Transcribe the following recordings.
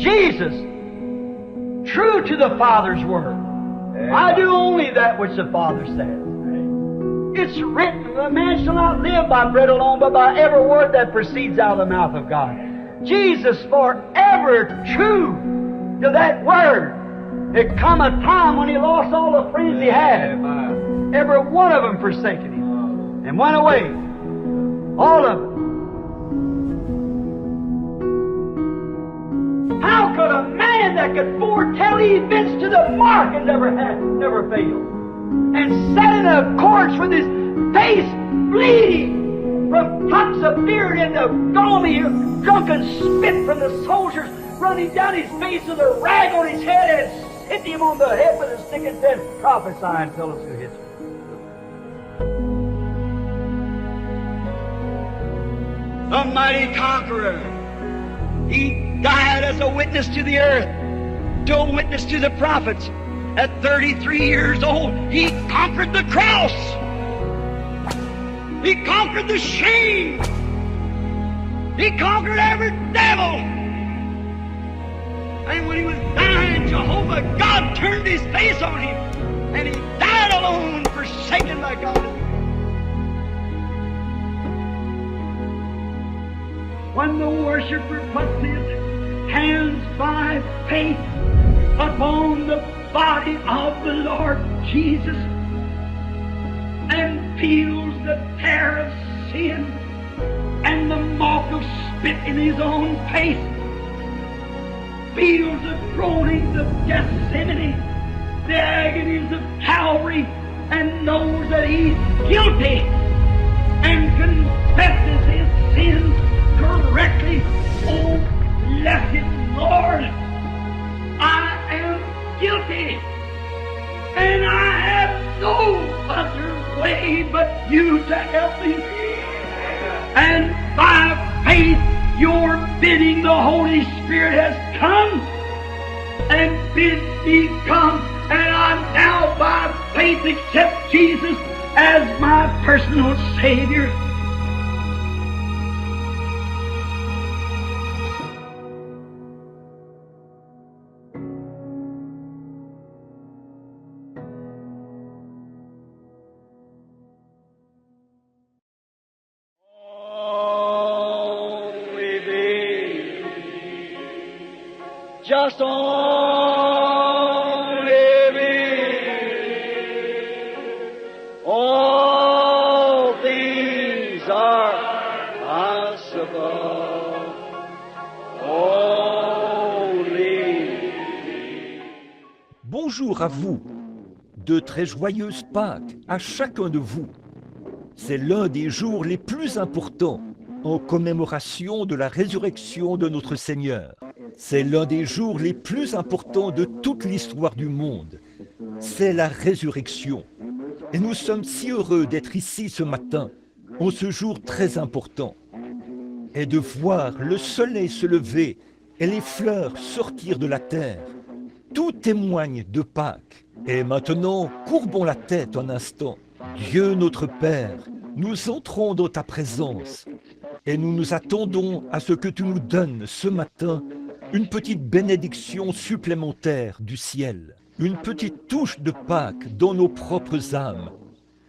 Jesus, true to the Father's word. I do only that which the Father says. It's written, a man shall not live by bread alone, but by every word that proceeds out of the mouth of God. Jesus, forever true to that word. There come a time when he lost all the friends he had. Every one of them forsaken him and went away. All of them. How could a man that could foretell events to the mark and never failed, and sat in accordance with his face bleeding from tops of beard and the gaumy drunken spit from the soldiers running down his face with a rag on his head and hit him on the head with a stick and said, prophesy and tell us who hits you. The mighty conqueror. He died as a witness to the earth, to a witness to the prophets. At 33 years old, he conquered the cross. He conquered the shame. He conquered every devil. And when he was dying, Jehovah God turned his face on him, and he died alone, forsaken by God. When the worshiper puts his hands by faith upon the body of the Lord Jesus and feels the tear of sin and the mark of spit in his own face, feels the groanings of Gethsemane, the agonies of Calvary, and knows that he's guilty and confesses his sins correctly. Oh, blessed Lord, I am guilty, and I have no other way but you to help me. And by faith, your bidding, the Holy Spirit has come and bid me come, and I now by faith accept Jesus as my personal Savior. Just only believe. All things are possible. Only. Bonjour à vous. De très joyeuses Pâques à chacun de vous. C'est l'un des jours les plus importants en commémoration de la résurrection de notre Seigneur. C'est l'un des jours les plus importants de toute l'histoire du monde. C'est la résurrection. Et nous sommes si heureux d'être ici ce matin, en ce jour très important, et de voir le soleil se lever et les fleurs sortir de la terre. Tout témoigne de Pâques. Et maintenant, courbons la tête un instant. Dieu notre Père, nous entrons dans ta présence et nous nous attendons à ce que tu nous donnes ce matin une petite bénédiction supplémentaire du ciel, une petite touche de Pâques dans nos propres âmes,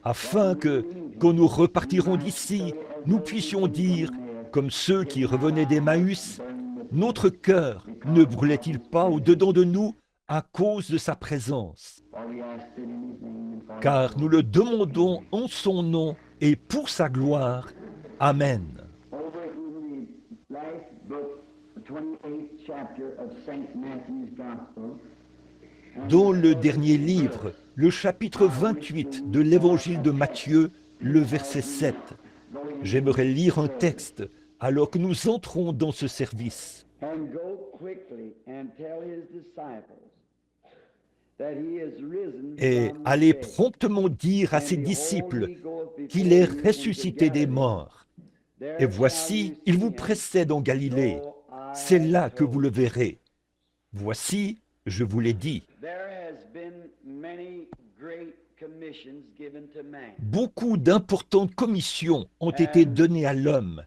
afin que, quand nous repartirons d'ici, nous puissions dire, comme ceux qui revenaient d'Emmaüs, notre cœur ne brûlait-il pas au-dedans de nous à cause de sa présence? Car nous le demandons en son nom et pour sa gloire. Amen. Dans le dernier livre, le chapitre 28 de l'évangile de Matthieu, le verset 7, j'aimerais lire un texte alors que nous entrons dans ce service. Et allez promptement dire à ses disciples qu'il est ressuscité des morts. Et voici, il vous précède en Galilée. C'est là que vous le verrez. Voici, je vous l'ai dit. Beaucoup d'importantes commissions ont été données à l'homme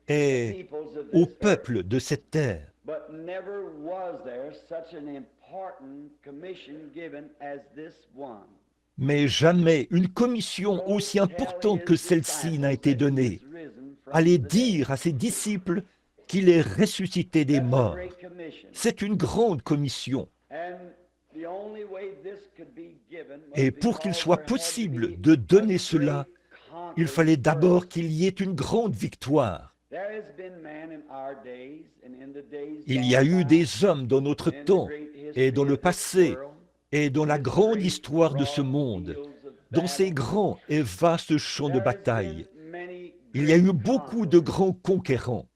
et au peuple de cette terre. But never was there such an important commission given as this one. Mais jamais une commission aussi importante que celle-ci n'a été donnée. Allez dire à ses disciples qu'il est ressuscité des morts. C'est une grande commission. Et pour qu'il soit possible de donner cela, il fallait d'abord qu'il y ait une grande victoire. Il y a eu des hommes dans notre temps et dans le passé et dans la grande histoire de ce monde, dans ces grands et vastes champs de bataille. Il y a eu beaucoup de grands conquérants,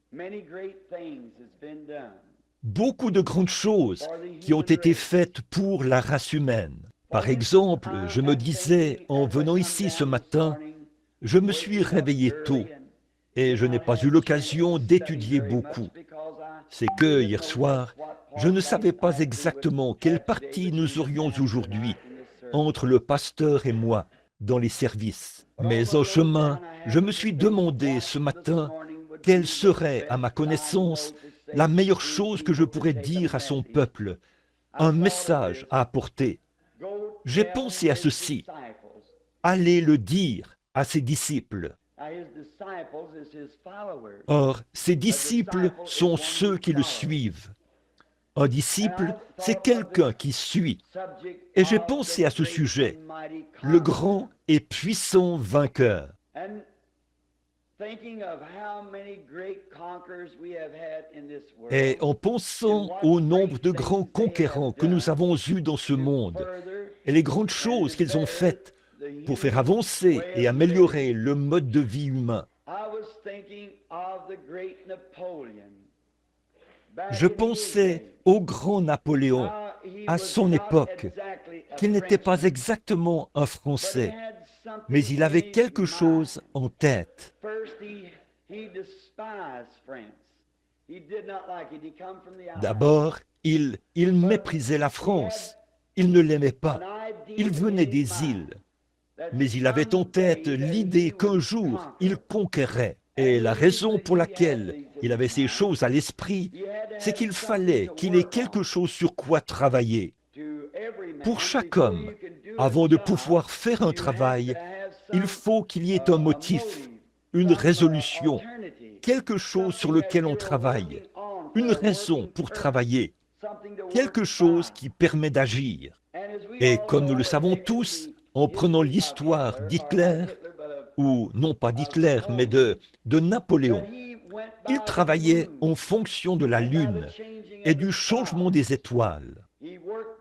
beaucoup de grandes choses qui ont été faites pour la race humaine. Par exemple, je me disais, en venant ici ce matin, je me suis réveillé tôt et je n'ai pas eu l'occasion d'étudier beaucoup. C'est que hier soir, je ne savais pas exactement quelle partie nous aurions aujourd'hui entre le pasteur et moi dans les services. Mais en chemin, je me suis demandé ce matin quelle serait, à ma connaissance, la meilleure chose que je pourrais dire à son peuple, un message à apporter. J'ai pensé à ceci. Allez le dire à ses disciples. Or, ses disciples sont ceux qui le suivent. Un disciple, c'est quelqu'un qui suit. Et j'ai pensé à ce sujet, le grand et puissant vainqueur. Et en pensant au nombre de grands conquérants que nous avons eus dans ce monde, et les grandes choses qu'ils ont faites pour faire avancer et améliorer le mode de vie humain, je pensais au grand Napoléon, à son époque, qu'il n'était pas exactement un Français, mais il avait quelque chose en tête. D'abord, il méprisait la France, il ne l'aimait pas, il venait des îles, mais il avait en tête l'idée qu'un jour, il conquerrait. Et la raison pour laquelle il avait ces choses à l'esprit, c'est qu'il fallait qu'il ait quelque chose sur quoi travailler. Pour chaque homme, avant de pouvoir faire un travail, il faut qu'il y ait un motif, une résolution, quelque chose sur lequel on travaille, une raison pour travailler, quelque chose qui permet d'agir. Et comme nous le savons tous, en prenant l'histoire d'Hitler, ou non pas d'Hitler, mais de Napoléon, il travaillait en fonction de la lune et du changement des étoiles.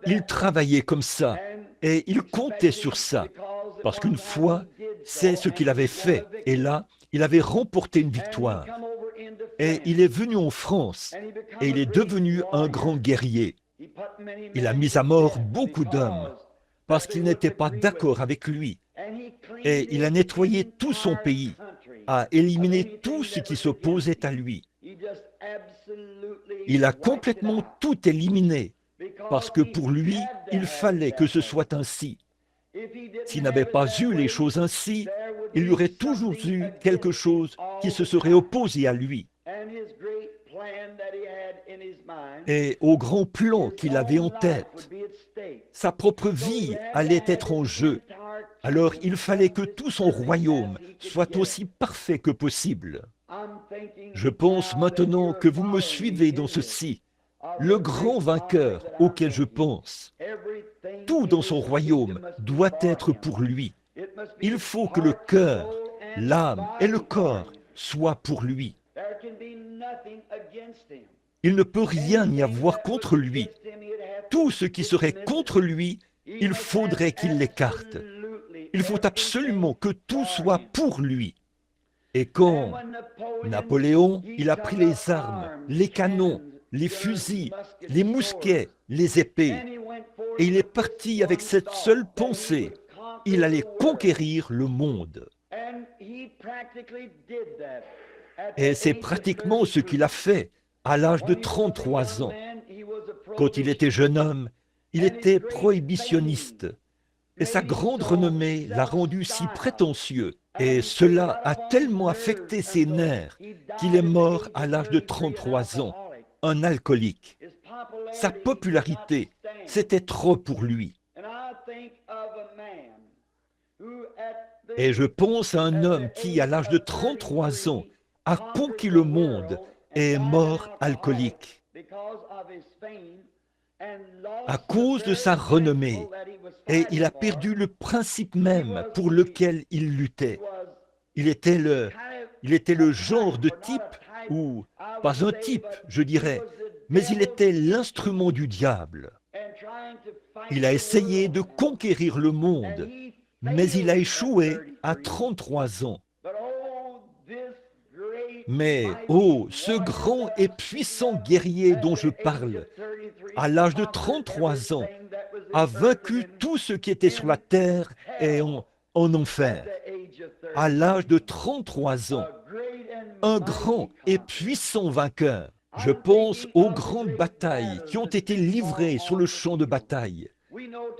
Il travaillait comme ça et il comptait sur ça, parce qu'une fois, c'est ce qu'il avait fait. Et là, il avait remporté une victoire. Et il est venu en France et il est devenu un grand guerrier. Il a mis à mort beaucoup d'hommes parce qu'ils n'étaient pas d'accord avec lui. Et il a nettoyé tout son pays, a éliminé tout ce qui s'opposait à lui. Il a complètement tout éliminé, parce que pour lui, il fallait que ce soit ainsi. S'il n'avait pas eu les choses ainsi, il y aurait toujours eu quelque chose qui se serait opposé à lui. Et au grand plan qu'il avait en tête, sa propre vie allait être en jeu. Alors il fallait que tout son royaume soit aussi parfait que possible. Je pense maintenant que vous me suivez dans ceci. Le grand vainqueur auquel je pense, tout dans son royaume doit être pour lui. Il faut que le cœur, l'âme et le corps soient pour lui. Il ne peut rien y avoir contre lui. Tout ce qui serait contre lui, il faudrait qu'il l'écarte. Il faut absolument que tout soit pour lui. Et quand Napoléon, il a pris les armes, les canons, les fusils, les mousquets, les épées, et il est parti avec cette seule pensée, il allait conquérir le monde. Et c'est pratiquement ce qu'il a fait à l'âge de 33 ans. Quand il était jeune homme, il était prohibitionniste. Et sa grande renommée l'a rendu si prétentieux. Et cela a tellement affecté ses nerfs qu'il est mort à l'âge de 33 ans, un alcoolique. Sa popularité, c'était trop pour lui. Et je pense à un homme qui, à l'âge de 33 ans, a conquis le monde et est mort alcoolique. À cause de sa renommée, et il a perdu le principe même pour lequel il luttait. Il était le genre de type, ou pas un type, je dirais, mais il était l'instrument du diable. Il a essayé de conquérir le monde, mais il a échoué à 33 ans. Mais, oh, ce grand et puissant guerrier dont je parle, à l'âge de 33 ans, a vaincu tout ce qui était sur la terre et en enfer. À l'âge de 33 ans, un grand et puissant vainqueur. Je pense aux grandes batailles qui ont été livrées sur le champ de bataille.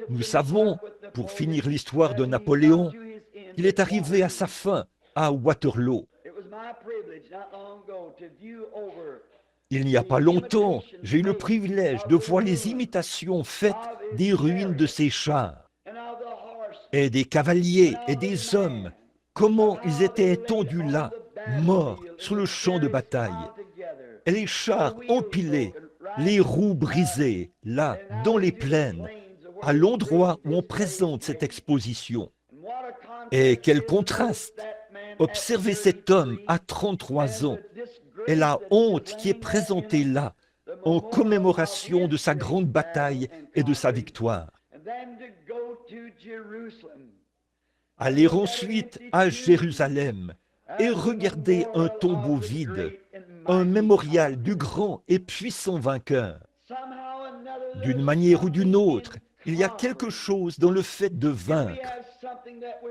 Nous savons, pour finir l'histoire de Napoléon, qu'il est arrivé à sa fin à Waterloo. Il n'y a pas longtemps, j'ai eu le privilège de voir les imitations faites des ruines de ses chars, et des cavaliers et des hommes, comment ils étaient étendus là, morts sur le champ de bataille, et les chars empilés, les roues brisées, là, dans les plaines, à l'endroit où on présente cette exposition. Et quel contraste! Observez cet homme à 33 ans et la honte qui est présentée là en commémoration de sa grande bataille et de sa victoire. Aller ensuite à Jérusalem et regarder un tombeau vide, un mémorial du grand et puissant vainqueur. D'une manière ou d'une autre, il y a quelque chose dans le fait de vaincre.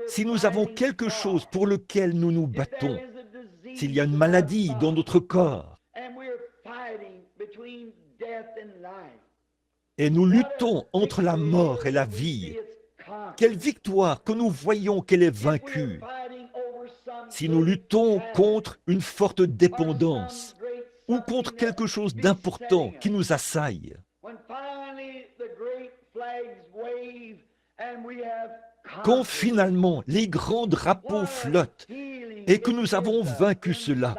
Si nous avons quelque chose pour lequel nous nous battons, s'il y a une maladie dans notre corps, et nous luttons entre la mort et la vie, quelle victoire que nous voyons qu'elle est vaincue. Si nous luttons contre une forte dépendance ou contre quelque chose d'important qui nous assaille, quand finalement les grands drapeaux flottent et que nous avons vaincu cela,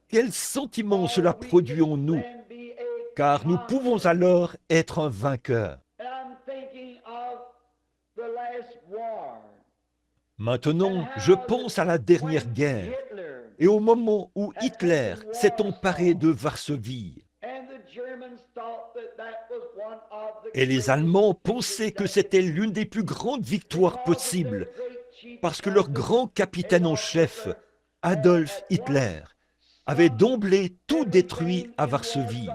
quel sentiment cela produit en nous, car nous pouvons alors être un vainqueur. Maintenant, je pense à la dernière guerre et au moment où Hitler s'est emparé de Varsovie. Et les Allemands pensaient que c'était l'une des plus grandes victoires possibles, parce que leur grand capitaine en chef, Adolf Hitler, avait d'emblée tout détruit à Varsovie.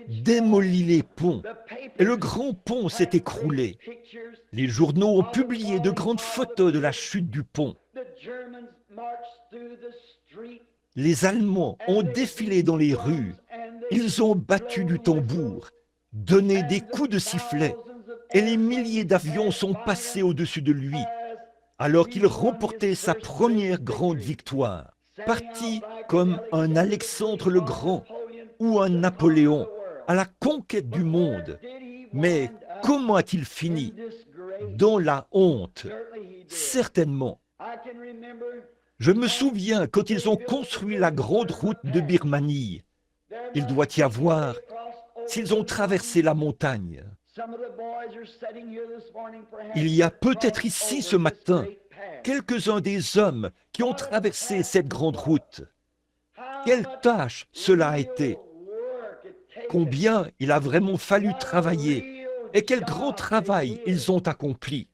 Démoli les ponts, et le grand pont s'est écroulé. Les journaux ont publié de grandes photos de la chute du pont. Les Allemands ont défilé dans les rues, ils ont battu du tambour, donné des coups de sifflet, et les milliers d'avions sont passés au-dessus de lui, alors qu'il remportait sa première grande victoire, parti comme un Alexandre le Grand ou un Napoléon à la conquête du monde. Mais comment a-t-il fini? Dans la honte, certainement. Je me souviens quand ils ont construit la grande route de Birmanie. Il doit y avoir, s'ils ont traversé la montagne. Il y a peut-être ici ce matin quelques-uns des hommes qui ont traversé cette grande route. Quelle tâche cela a été! Combien il a vraiment fallu travailler et quel grand travail ils ont accompli.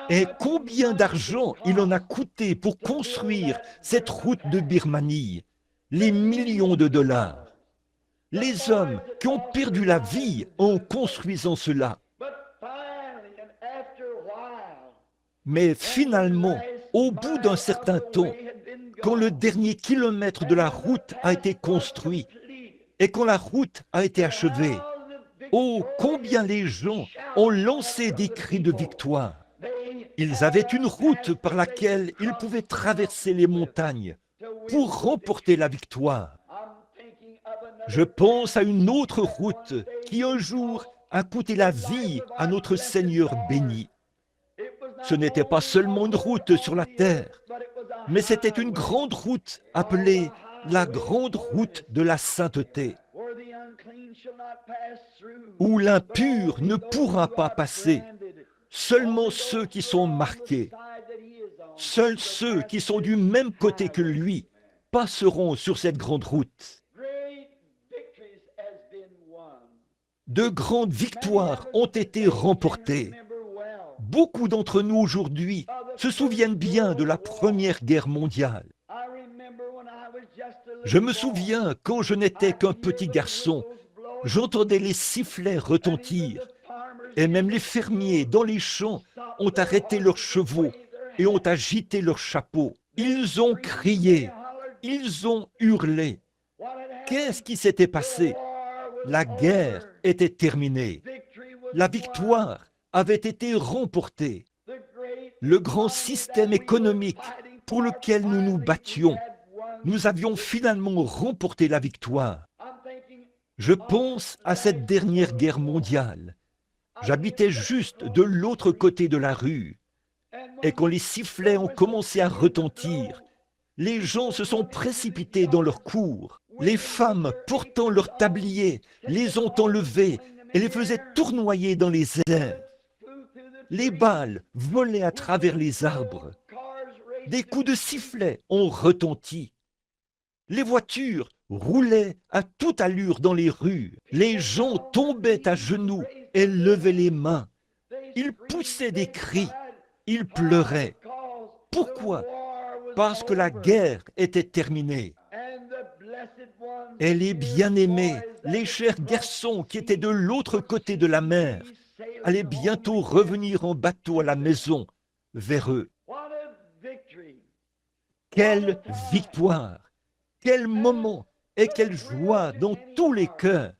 Et combien d'argent il en a coûté pour construire cette route de Birmanie, les millions de dollars. Les hommes qui ont perdu la vie en construisant cela. Mais finalement, au bout d'un certain temps, quand le dernier kilomètre de la route a été construit et quand la route a été achevée, oh, combien les gens ont lancé des cris de victoire. Ils avaient une route par laquelle ils pouvaient traverser les montagnes pour remporter la victoire. I'm thinking of another Je pense à une autre route qui un jour a coûté la vie à notre Seigneur béni. It was not Ce n'était pas seulement une route sur la terre, but it was a mais c'était une highway grande route appelée la grande route de la sainteté, where the unclean shall not pass through. où l'impur ne pourra pas passer. Seulement ceux qui sont marqués, seuls ceux qui sont du même côté que lui, passeront sur cette grande route. Great victories has been won. De grandes victoires ont été remportées. Remember well. Beaucoup d'entre nous aujourd'hui se souviennent bien de la Première Guerre mondiale. I remember when I was just a little Je me boy. souviens quand je n'étais qu'un petit garçon, j'entendais les sifflets retentir, et même les fermiers dans les champs ont arrêté leurs chevaux et ont agité leurs chapeaux. Ils ont crié, ils ont hurlé. Qu'est-ce qui s'était passé? La guerre était terminée. La victoire avait été remportée. Le grand système économique pour lequel nous nous battions, nous avions finalement remporté la victoire. Je pense à cette dernière guerre mondiale. J'habitais juste de l'autre côté de la rue. Et quand les sifflets ont commencé à retentir, les gens se sont précipités dans leurs cours. Les femmes, portant leurs tabliers, les ont enlevés et les faisaient tournoyer dans les airs. Les balles volaient à travers les arbres. Des coups de sifflet ont retenti. Les voitures roulaient à toute allure dans les rues. Les gens tombaient à genoux et levaient les mains. Ils poussaient des cris. Ils pleuraient. Pourquoi? Parce que la guerre était terminée. Et les bien-aimés, les chers garçons qui étaient de l'autre côté de la mer, allaient bientôt revenir en bateau à la maison vers eux. Quelle victoire! Quel moment et quelle joie dans tous les cœurs!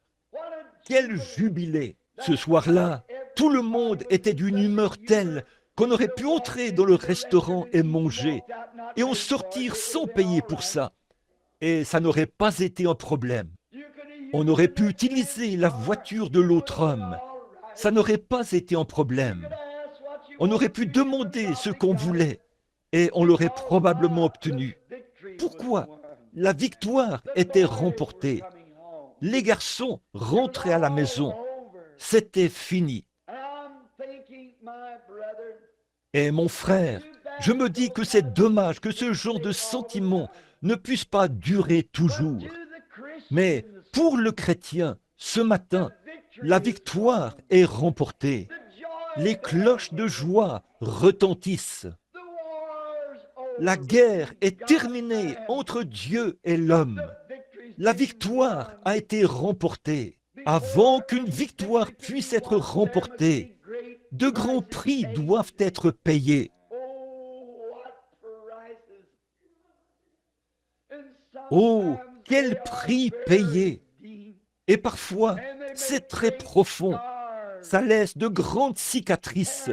Quel jubilé! Ce soir-là, tout le monde était d'une humeur telle qu'on aurait pu entrer dans le restaurant et manger, et en sortir sans payer pour ça. Et ça n'aurait pas été un problème. On aurait pu utiliser la voiture de l'autre homme. Ça n'aurait pas été un problème. On aurait pu demander ce qu'on voulait, et on l'aurait probablement obtenu. Pourquoi? La victoire était remportée. Les garçons rentraient à la maison. C'était fini. Et mon frère, je me dis que c'est dommage que ce genre de sentiment ne puisse pas durer toujours. Mais pour le chrétien, ce matin, la victoire est remportée. Les cloches de joie retentissent. La guerre est terminée entre Dieu et l'homme. La victoire a été remportée. Avant qu'une victoire puisse être remportée, de grands prix doivent être payés. Oh, quel prix payé! Et parfois, c'est très profond. Ça laisse de grandes cicatrices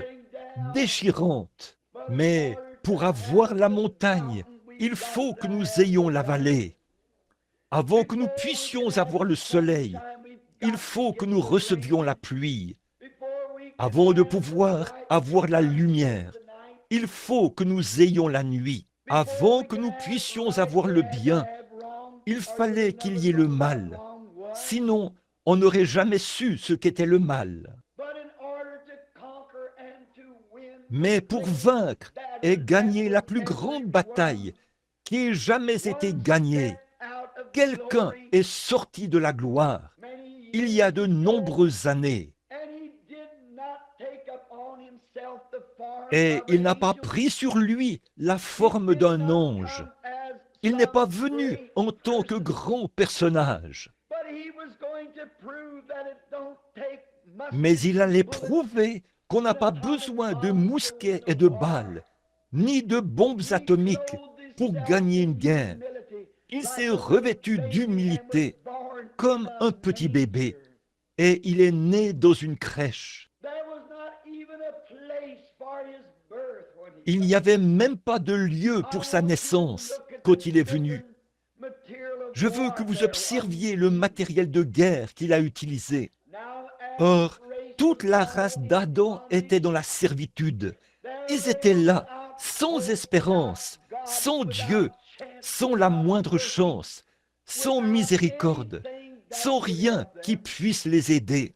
déchirantes. Mais pour avoir la montagne, il faut que nous ayons la vallée. Avant que nous puissions avoir le soleil, il faut que nous recevions la pluie. Avant de pouvoir avoir la lumière, il faut que nous ayons la nuit. Avant que nous puissions avoir le bien, il fallait qu'il y ait le mal. Sinon, on n'aurait jamais su ce qu'était le mal. Mais pour vaincre et gagner la plus grande bataille qui ait jamais été gagnée, quelqu'un est sorti de la gloire il y a de nombreuses années. Et il n'a pas pris sur lui la forme d'un ange. Il n'est pas venu en tant que grand personnage. Mais il allait prouver qu'on n'a pas besoin de mousquets et de balles, ni de bombes atomiques pour gagner une guerre. Il s'est revêtu d'humilité comme un petit bébé, et il est né dans une crèche. Il n'y avait même pas de lieu pour sa naissance. quand il est venu. Je veux que vous observiez le matériel de guerre qu'il a utilisé. Or, toute la race d'Adam était dans la servitude. Ils étaient là, sans espérance, sans Dieu, sans la moindre chance, sans miséricorde, sans rien qui puisse les aider.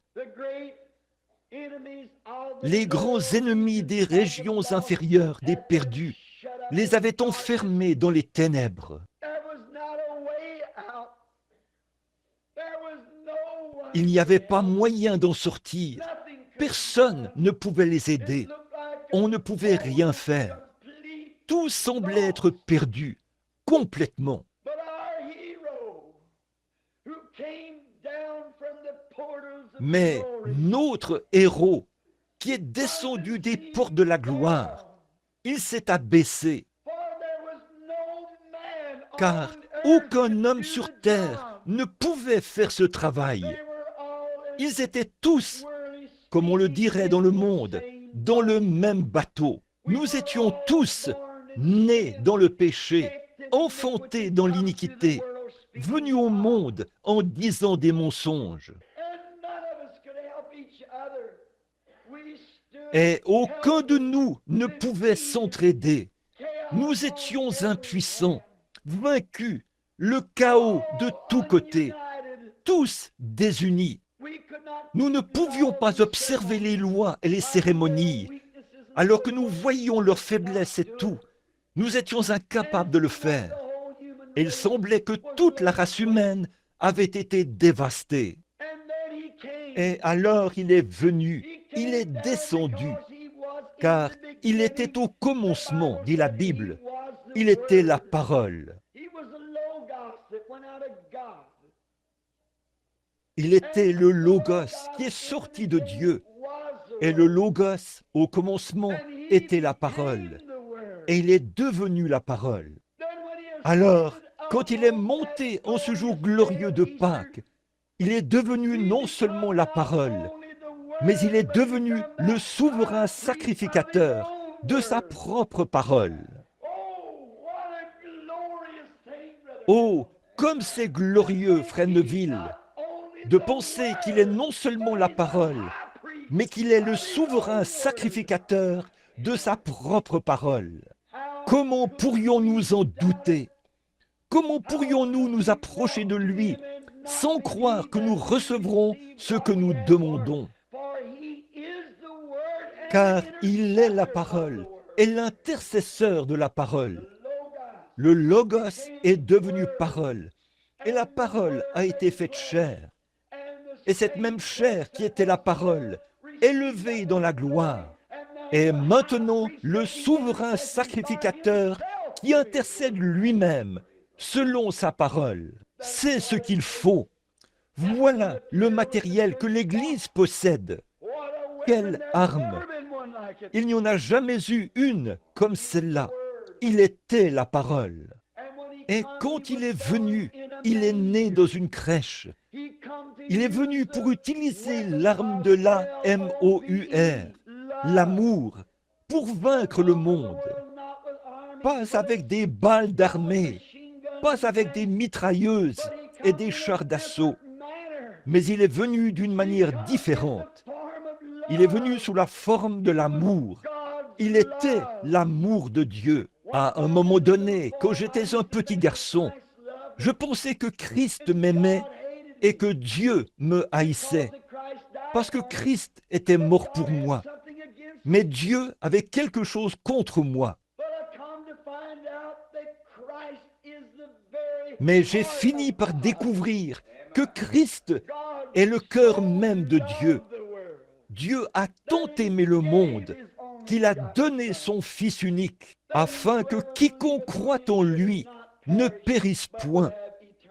Les grands ennemis des régions inférieures, des perdus, les avaient enfermés dans les ténèbres. Il n'y avait pas moyen d'en sortir. Personne ne pouvait les aider. On ne pouvait rien faire. Tout semblait être perdu, complètement. Mais notre héros, qui est descendu des portes de la gloire, il s'est abaissé, car aucun homme sur terre ne pouvait faire ce travail. Ils étaient tous, comme on le dirait dans le monde, dans le même bateau. Nous étions tous nés dans le péché, enfantés dans l'iniquité, venus au monde en disant des mensonges. Et aucun de nous ne pouvait s'entraider. Nous étions impuissants, vaincus, le chaos de tous côtés, tous désunis. Nous ne pouvions pas observer les lois et les cérémonies, alors que nous voyions leurs faiblesses et tout. Nous étions incapables de le faire. Et il semblait que toute la race humaine avait été dévastée. Et alors il est venu, il est descendu, car il était au commencement, dit la Bible. Il était la parole. Il était le Logos qui est sorti de Dieu. Et le Logos, au commencement, était la parole. Et il est devenu la parole. Alors, quand il est monté en ce jour glorieux de Pâques, il est devenu non seulement la parole, mais il est devenu le souverain sacrificateur de sa propre parole. Oh, comme c'est glorieux, frère Neville, de penser qu'il est non seulement la parole, mais qu'il est le souverain sacrificateur de sa propre parole. Comment pourrions-nous en douter? Comment pourrions-nous nous approcher de lui sans croire que nous recevrons ce que nous demandons? Car il est la parole et l'intercesseur de la parole. Le Logos est devenu parole et la parole a été faite chair. Et cette même chair qui était la parole, élevée dans la gloire, est maintenant le souverain sacrificateur qui intercède lui-même selon sa parole. C'est ce qu'il faut. Voilà le matériel que l'Église possède. Quelle arme! Il n'y en a jamais eu une comme celle-là. Il était la parole. Et quand il est venu, il est né dans une crèche. Il est venu pour utiliser l'arme de l'A-M-O-U-R, l'amour, pour vaincre le monde. Pas avec des balles d'armée, pas avec des mitrailleuses et des chars d'assaut, mais il est venu d'une manière différente. Il est venu sous la forme de l'amour. Il était l'amour de Dieu. À un moment donné, quand j'étais un petit garçon, je pensais que Christ m'aimait et que Dieu me haïssait, parce que Christ était mort pour moi. Mais Dieu avait quelque chose contre moi. Mais j'ai fini par découvrir que Christ est le cœur même de Dieu. Dieu a tant aimé le monde qu'il a donné son Fils unique, afin que quiconque croit en lui ne périsse point,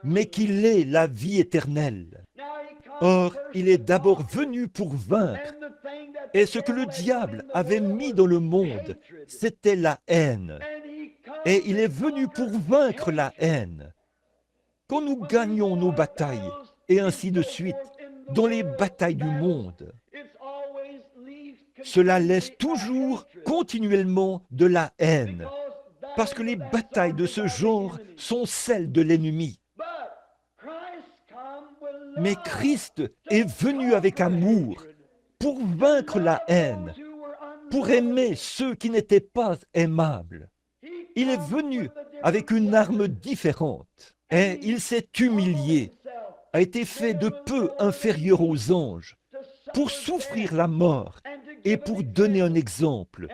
mais qu'il ait la vie éternelle. Or, il est d'abord venu pour vaincre, et ce que le diable avait mis dans le monde, c'était la haine. Et il est venu pour vaincre la haine. Quand nous gagnons nos batailles, et ainsi de suite, dans les batailles du monde, cela laisse toujours continuellement de la haine, parce que les batailles de ce genre sont celles de l'ennemi. Mais Christ est venu avec amour pour vaincre la haine, pour aimer ceux qui n'étaient pas aimables. Il est venu avec une arme différente et il s'est humilié, a été fait de peu inférieur aux anges, pour souffrir la mort et pour donner un exemple.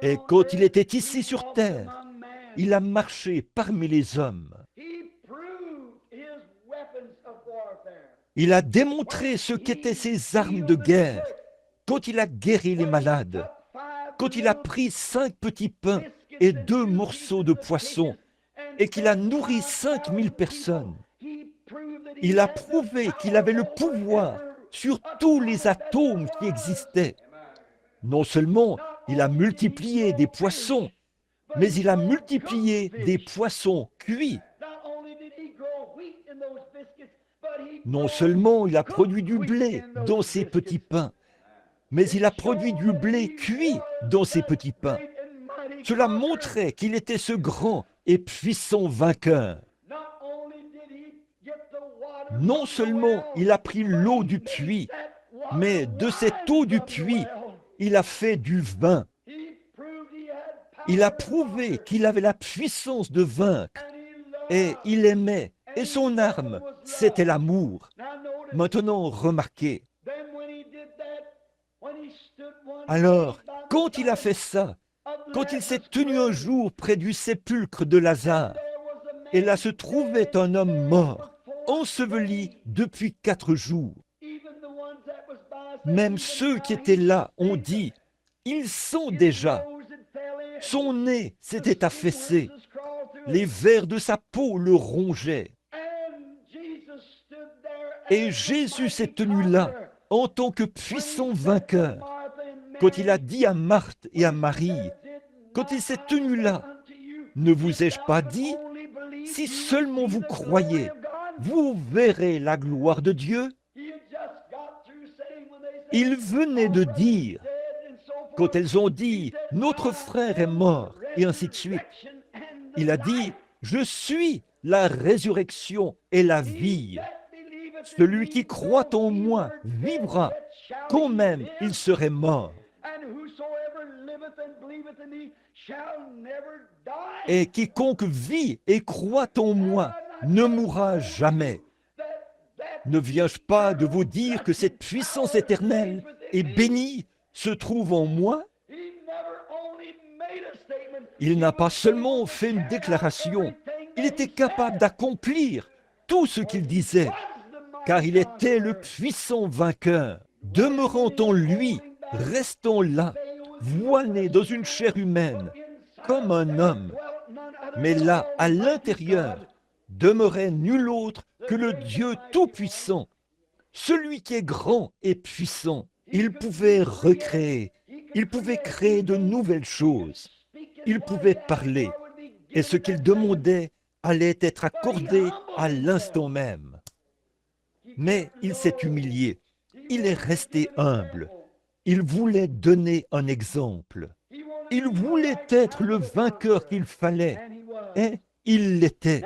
Et quand il était ici sur terre, il a marché parmi les hommes. Il a démontré ce qu'étaient ses armes de guerre quand il a guéri les malades, quand il a pris 5 petits pains et 2 morceaux de poisson et qu'il a nourri 5000 personnes. Il a prouvé qu'il avait le pouvoir sur tous les atomes qui existaient. Non seulement il a multiplié des poissons, mais il a multiplié des poissons cuits. Non seulement il a produit du blé dans ses petits pains, mais il a produit du blé cuit dans ses petits pains. Cela montrait qu'il était ce grand et puissant vainqueur. Non seulement il a pris l'eau du puits, mais de cette eau du puits, il a fait du vin. Il a prouvé qu'il avait la puissance de vaincre et il aimait, et son arme, c'était l'amour. Maintenant, remarquez. Alors, quand il a fait ça, quand il s'est tenu un jour près du sépulcre de Lazare, et là se trouvait un homme mort, enseveli depuis 4 jours. Même ceux qui étaient là ont dit, ils sont déjà. Son nez s'était affaissé, les vers de sa peau le rongeaient. Et Jésus s'est tenu là, en tant que puissant vainqueur, quand il a dit à Marthe et à Marie, quand il s'est tenu là, ne vous ai-je pas dit, si seulement vous croyez, vous verrez la gloire de Dieu. Il venait de dire, quand elles ont dit, notre frère est mort, et ainsi de suite, il a dit, je suis la résurrection et la vie. Celui qui croit en moi vivra, quand même il serait mort. Et quiconque vit et croit en moi ne mourra jamais. Ne viens-je pas de vous dire que cette puissance éternelle et bénie se trouve en moi? Il n'a pas seulement fait une déclaration, il était capable d'accomplir tout ce qu'il disait, car il était le puissant vainqueur. Demeurant en lui, restant là, voilé dans une chair humaine, comme un homme. Mais là, à l'intérieur, demeurait nul autre que le Dieu Tout-Puissant, celui qui est grand et puissant. Il pouvait recréer, il pouvait créer de nouvelles choses, il pouvait parler, et ce qu'il demandait allait être accordé à l'instant même. Mais il s'est humilié, il est resté humble, il voulait donner un exemple, il voulait être le vainqueur qu'il fallait, et il l'était.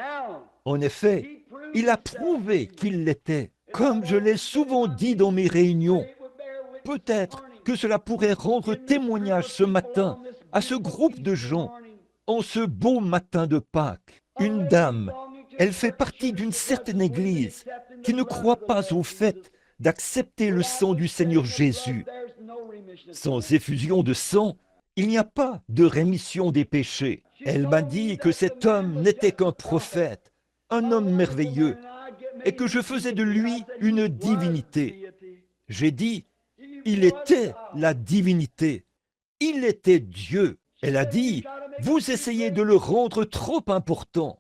En effet, il a prouvé qu'il l'était. Comme je l'ai souvent dit dans mes réunions, peut-être que cela pourrait rendre témoignage ce matin à ce groupe de gens en ce beau matin de Pâques. Une dame, elle fait partie d'une certaine église qui ne croit pas au fait d'accepter le sang du Seigneur Jésus. Sans effusion de sang, il n'y a pas de rémission des péchés. Elle m'a dit que cet homme n'était qu'un prophète, un homme merveilleux, et que je faisais de lui une divinité. J'ai dit, il était la divinité, il était Dieu. Elle a dit, vous essayez de le rendre trop important.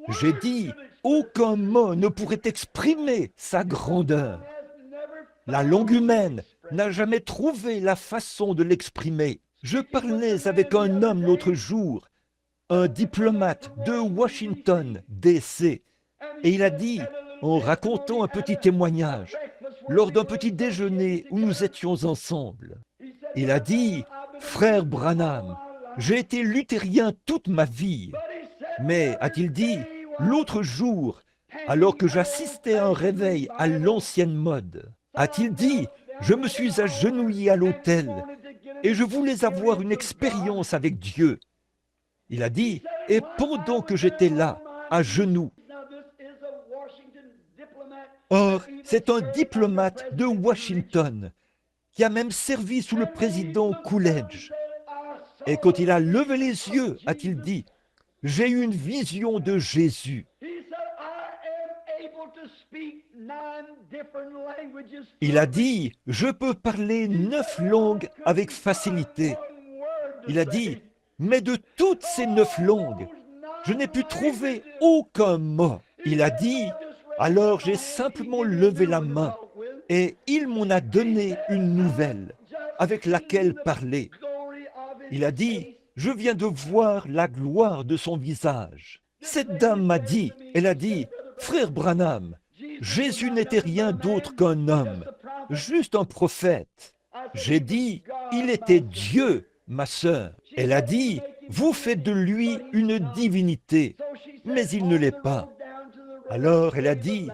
J'ai dit, aucun mot ne pourrait exprimer sa grandeur. La langue humaine n'a jamais trouvé la façon de l'exprimer. Je parlais avec un homme l'autre jour, un diplomate de Washington, D.C., et il a dit, en racontant un petit témoignage, lors d'un petit déjeuner où nous étions ensemble, il a dit, « Frère Branham, j'ai été luthérien toute ma vie. Mais, a-t-il dit, l'autre jour, alors que j'assistais à un réveil à l'ancienne mode, a-t-il dit, je me suis agenouillé à l'autel et je voulais avoir une expérience avec Dieu. Il a dit, et pendant que j'étais là, à genoux. Or, c'est un diplomate de Washington qui a même servi sous le président Coolidge. Et quand il a levé les yeux, a-t-il dit, j'ai eu une vision de Jésus. Il a dit, je peux parler 9 langues avec facilité. Il a dit, mais de toutes ces 9 langues, je n'ai pu trouver aucun mot. Il a dit, alors j'ai simplement levé la main et il m'en a donné une nouvelle avec laquelle parler. Il a dit, je viens de voir la gloire de son visage. Cette dame m'a dit, elle a dit, frère Branham, Jésus n'était rien d'autre qu'un homme, juste un prophète. J'ai dit, il était Dieu, ma sœur. Elle a dit, vous faites de lui une divinité, mais il ne l'est pas. Alors elle a dit,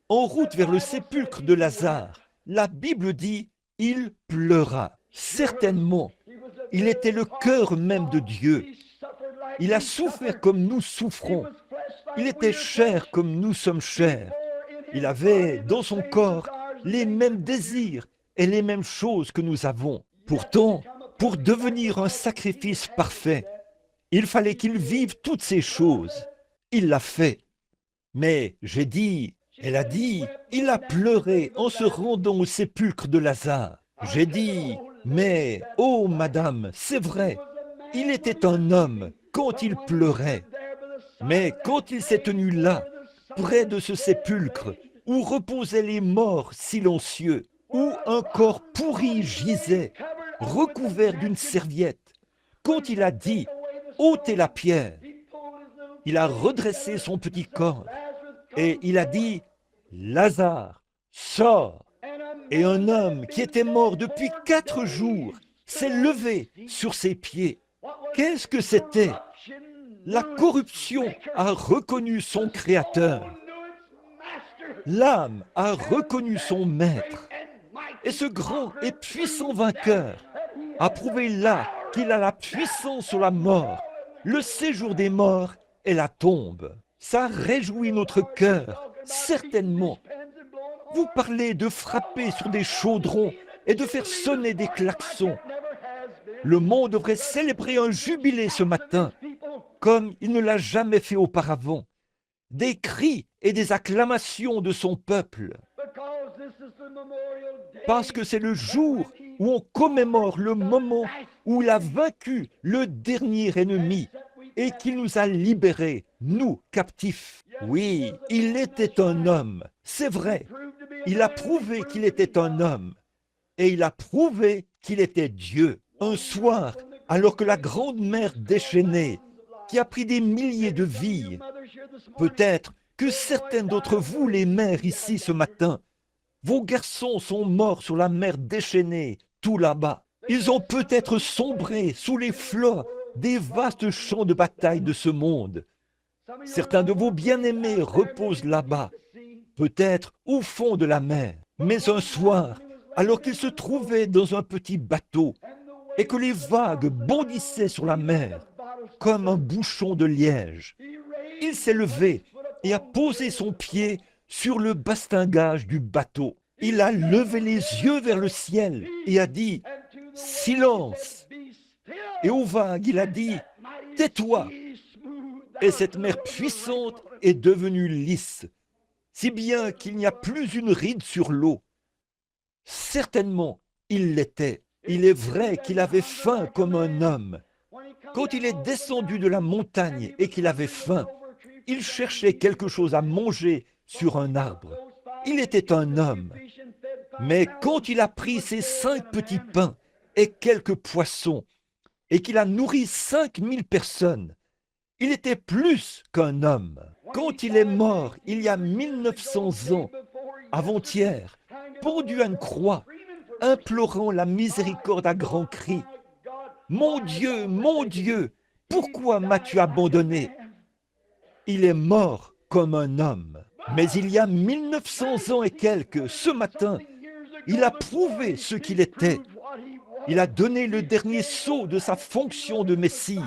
en route vers le sépulcre de Lazare, la Bible dit, il pleura. Certainement, il était le cœur même de Dieu. Il a souffert comme nous souffrons. Il était chair comme nous sommes chairs. Il avait dans son corps les mêmes désirs et les mêmes choses que nous avons. Pourtant, pour devenir un sacrifice parfait, il fallait qu'il vive toutes ces choses. Il l'a fait. Mais j'ai dit, elle a dit, il a pleuré en se rendant au sépulcre de Lazare. J'ai dit, mais, oh madame, c'est vrai, il était un homme quand il pleurait. Mais quand il s'est tenu là, près de ce sépulcre, où reposaient les morts silencieux, où un corps pourri gisait, recouvert d'une serviette, quand il a dit, ôtez la pierre, il a redressé son petit corps et il a dit, Lazare, sors. Et un homme qui était mort depuis 4 jours s'est levé sur ses pieds. Qu'est-ce que c'était? La corruption a reconnu son Créateur. L'âme a reconnu son Maître. Et ce grand et puissant vainqueur a prouvé là qu'il a la puissance sur la mort, le séjour des morts et la tombe. Ça réjouit notre cœur, certainement. Vous parlez de frapper sur des chaudrons et de faire sonner des klaxons. Le monde devrait célébrer un jubilé ce matin, comme il ne l'a jamais fait auparavant. Des cris et des acclamations de son peuple. Parce que c'est le jour où on commémore le moment où il a vaincu le dernier ennemi et qu'il nous a libérés, nous, captifs. Oui, il était un homme, c'est vrai. Il a prouvé qu'il était un homme et il a prouvé qu'il était Dieu. Un soir, alors que la grande mer déchaînée, qui a pris des milliers de vies, peut-être que certains d'entre vous, les mères ici ce matin, vos garçons sont morts sur la mer déchaînée, tout là-bas. Ils ont peut-être sombré sous les flots des vastes champs de bataille de ce monde. Certains de vos bien-aimés reposent là-bas, peut-être au fond de la mer. Mais un soir, alors qu'ils se trouvaient dans un petit bateau et que les vagues bondissaient sur la mer comme un bouchon de liège, il s'est levé et a posé son pied sur le bastingage du bateau. Il a levé les yeux vers le ciel et a dit « Silence !» Et aux vagues, il a dit « Tais-toi !» Et cette mer puissante est devenue lisse, si bien qu'il n'y a plus une ride sur l'eau. Certainement, il l'était. Il est vrai qu'il avait faim comme un homme. Quand il est descendu de la montagne et qu'il avait faim, il cherchait quelque chose à manger sur un arbre. Il était un homme. Mais quand il a pris ses 5 petits pains et quelques poissons, et qu'il a nourri 5000 personnes, il était plus qu'un homme. Quand il est mort, il y a 1900 ans, avant-hier, pendu à une croix, implorant la miséricorde à grands cris, mon Dieu, pourquoi m'as-tu abandonné? Il est mort comme un homme. Mais il y a 1900 ans et quelques, ce matin, il a prouvé ce qu'il était. Il a donné le dernier saut de sa fonction de Messie,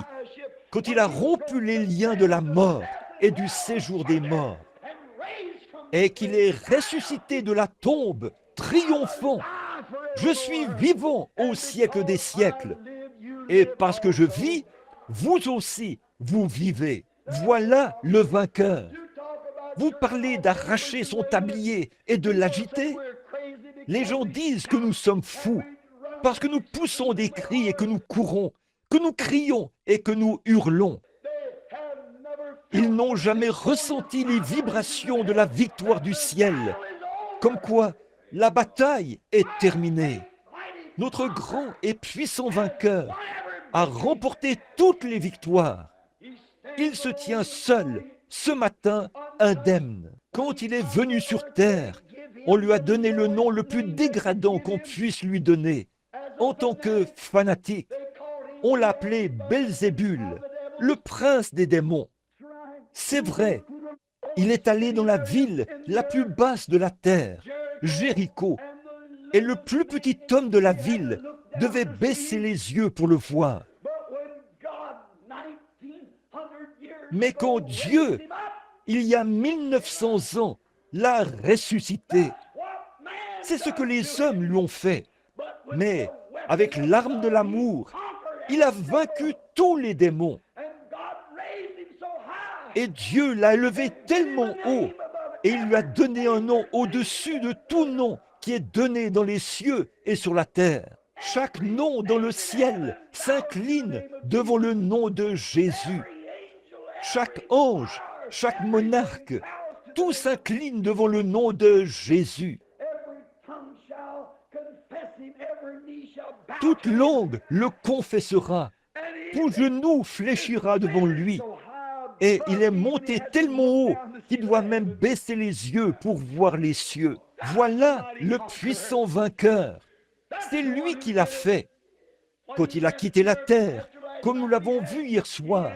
quand il a rompu les liens de la mort et du séjour des morts, et qu'il est ressuscité de la tombe, triomphant. Je suis vivant au siècle des siècles, et parce que je vis, vous aussi, vous vivez. Voilà le vainqueur. Vous parlez d'arracher son tablier et de l'agiter. Les gens disent que nous sommes fous, parce que nous poussons des cris et que nous courons, que nous crions et que nous hurlons. Ils n'ont jamais ressenti les vibrations de la victoire du ciel, comme quoi la bataille est terminée. Notre grand et puissant vainqueur a remporté toutes les victoires. Il se tient seul, ce matin, indemne. Quand il est venu sur terre, on lui a donné le nom le plus dégradant qu'on puisse lui donner. En tant que fanatique, on l'appelait Belzébul, le prince des démons. C'est vrai, il est allé dans la ville la plus basse de la terre, Jéricho, et le plus petit homme de la ville devait baisser les yeux pour le voir. Mais quand Dieu, il y a 1900 ans, l'a ressuscité, c'est ce que les hommes lui ont fait. Mais avec l'arme de l'amour, il a vaincu tous les démons. Et Dieu l'a élevé tellement haut, et il lui a donné un nom au-dessus de tout nom qui est donné dans les cieux et sur la terre. Chaque nom dans le ciel s'incline devant le nom de Jésus. Chaque ange, chaque monarque, tout s'incline devant le nom de Jésus. Toute langue le confessera, tout genou fléchira devant lui. Et il est monté tellement haut qu'il doit même baisser les yeux pour voir les cieux. Voilà le puissant vainqueur. C'est lui qui l'a fait. Quand il a quitté la terre, comme nous l'avons vu hier soir,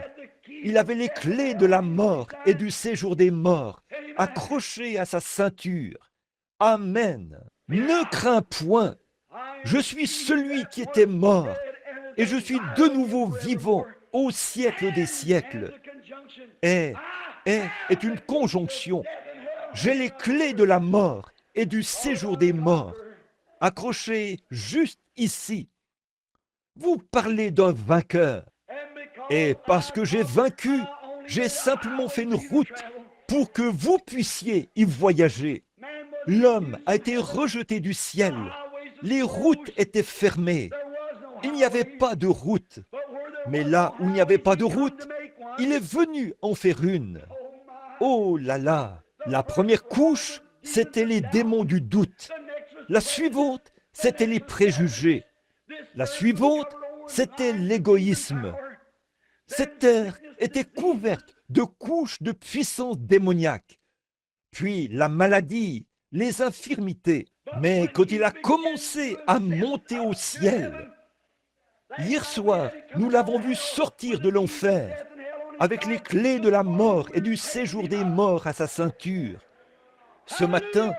il avait les clés de la mort et du séjour des morts accrochées à sa ceinture. Amen. Ne crains point. Je suis celui qui était mort et je suis de nouveau vivant au siècle des siècles. est une conjonction. J'ai les clés de la mort et du séjour des morts, accrochées juste ici. Vous parlez d'un vainqueur. Et parce que j'ai vaincu, j'ai simplement fait une route pour que vous puissiez y voyager. L'homme a été rejeté du ciel. Les routes étaient fermées. Il n'y avait pas de route. Mais là où il n'y avait pas de route, il est venu en faire une. Oh là là! La première couche, c'était les démons du doute. La suivante, c'était les préjugés. La suivante, c'était l'égoïsme. Cette terre était couverte de couches de puissance démoniaque. Puis la maladie, les infirmités. Mais quand il a commencé à monter au ciel, hier soir, nous l'avons vu sortir de l'enfer avec les clés de la mort et du séjour des morts à sa ceinture. Ce matin,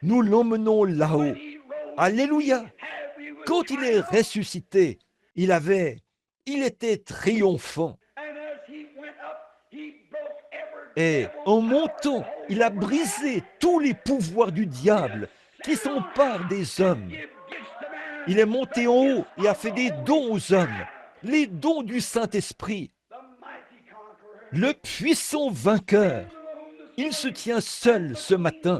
nous l'emmenons là-haut. Alléluia! Quand il est ressuscité, il était triomphant. Et en montant, il a brisé tous les pouvoirs du diable qui s'emparent des hommes. Il est monté en haut et a fait des dons aux hommes, les dons du Saint-Esprit. Le puissant vainqueur, il se tient seul ce matin.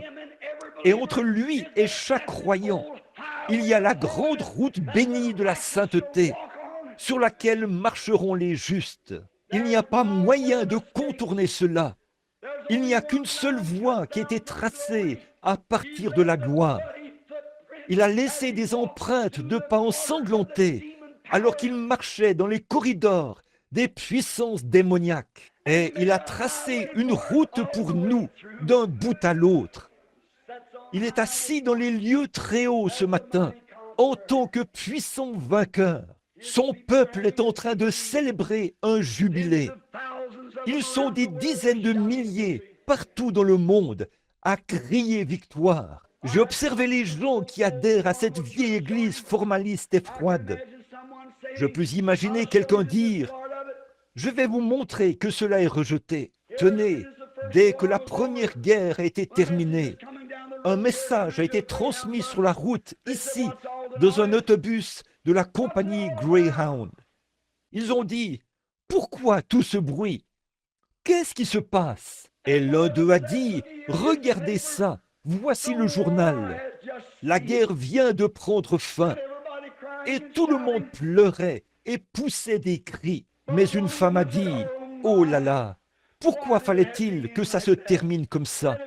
Et entre lui et chaque croyant, il y a la grande route bénie de la sainteté, sur laquelle marcheront les justes. Il n'y a pas moyen de contourner cela. Il n'y a qu'une seule voie qui a été tracée à partir de la gloire. Il a laissé des empreintes de pas ensanglantés alors qu'il marchait dans les corridors des puissances démoniaques. Et il a tracé une route pour nous d'un bout à l'autre. Il est assis dans les lieux très hauts ce matin en tant que puissant vainqueur. Son peuple est en train de célébrer un jubilé. Ils sont des dizaines de milliers partout dans le monde à crier victoire. J'ai observé les gens qui adhèrent à cette vieille église formaliste et froide. Je peux imaginer quelqu'un dire « Je vais vous montrer que cela est rejeté. Tenez, dès que la première guerre a été terminée, un message a été transmis sur la route, ici, dans un autobus de la compagnie Greyhound. Ils ont dit « Pourquoi tout ce bruit? Qu'est-ce qui se passe ?» Et l'un d'eux a dit « Regardez ça, voici le journal. La guerre vient de prendre fin. » Et tout le monde pleurait et poussait des cris. Mais une femme a dit « Oh là là, pourquoi fallait-il que ça se termine comme ça ?»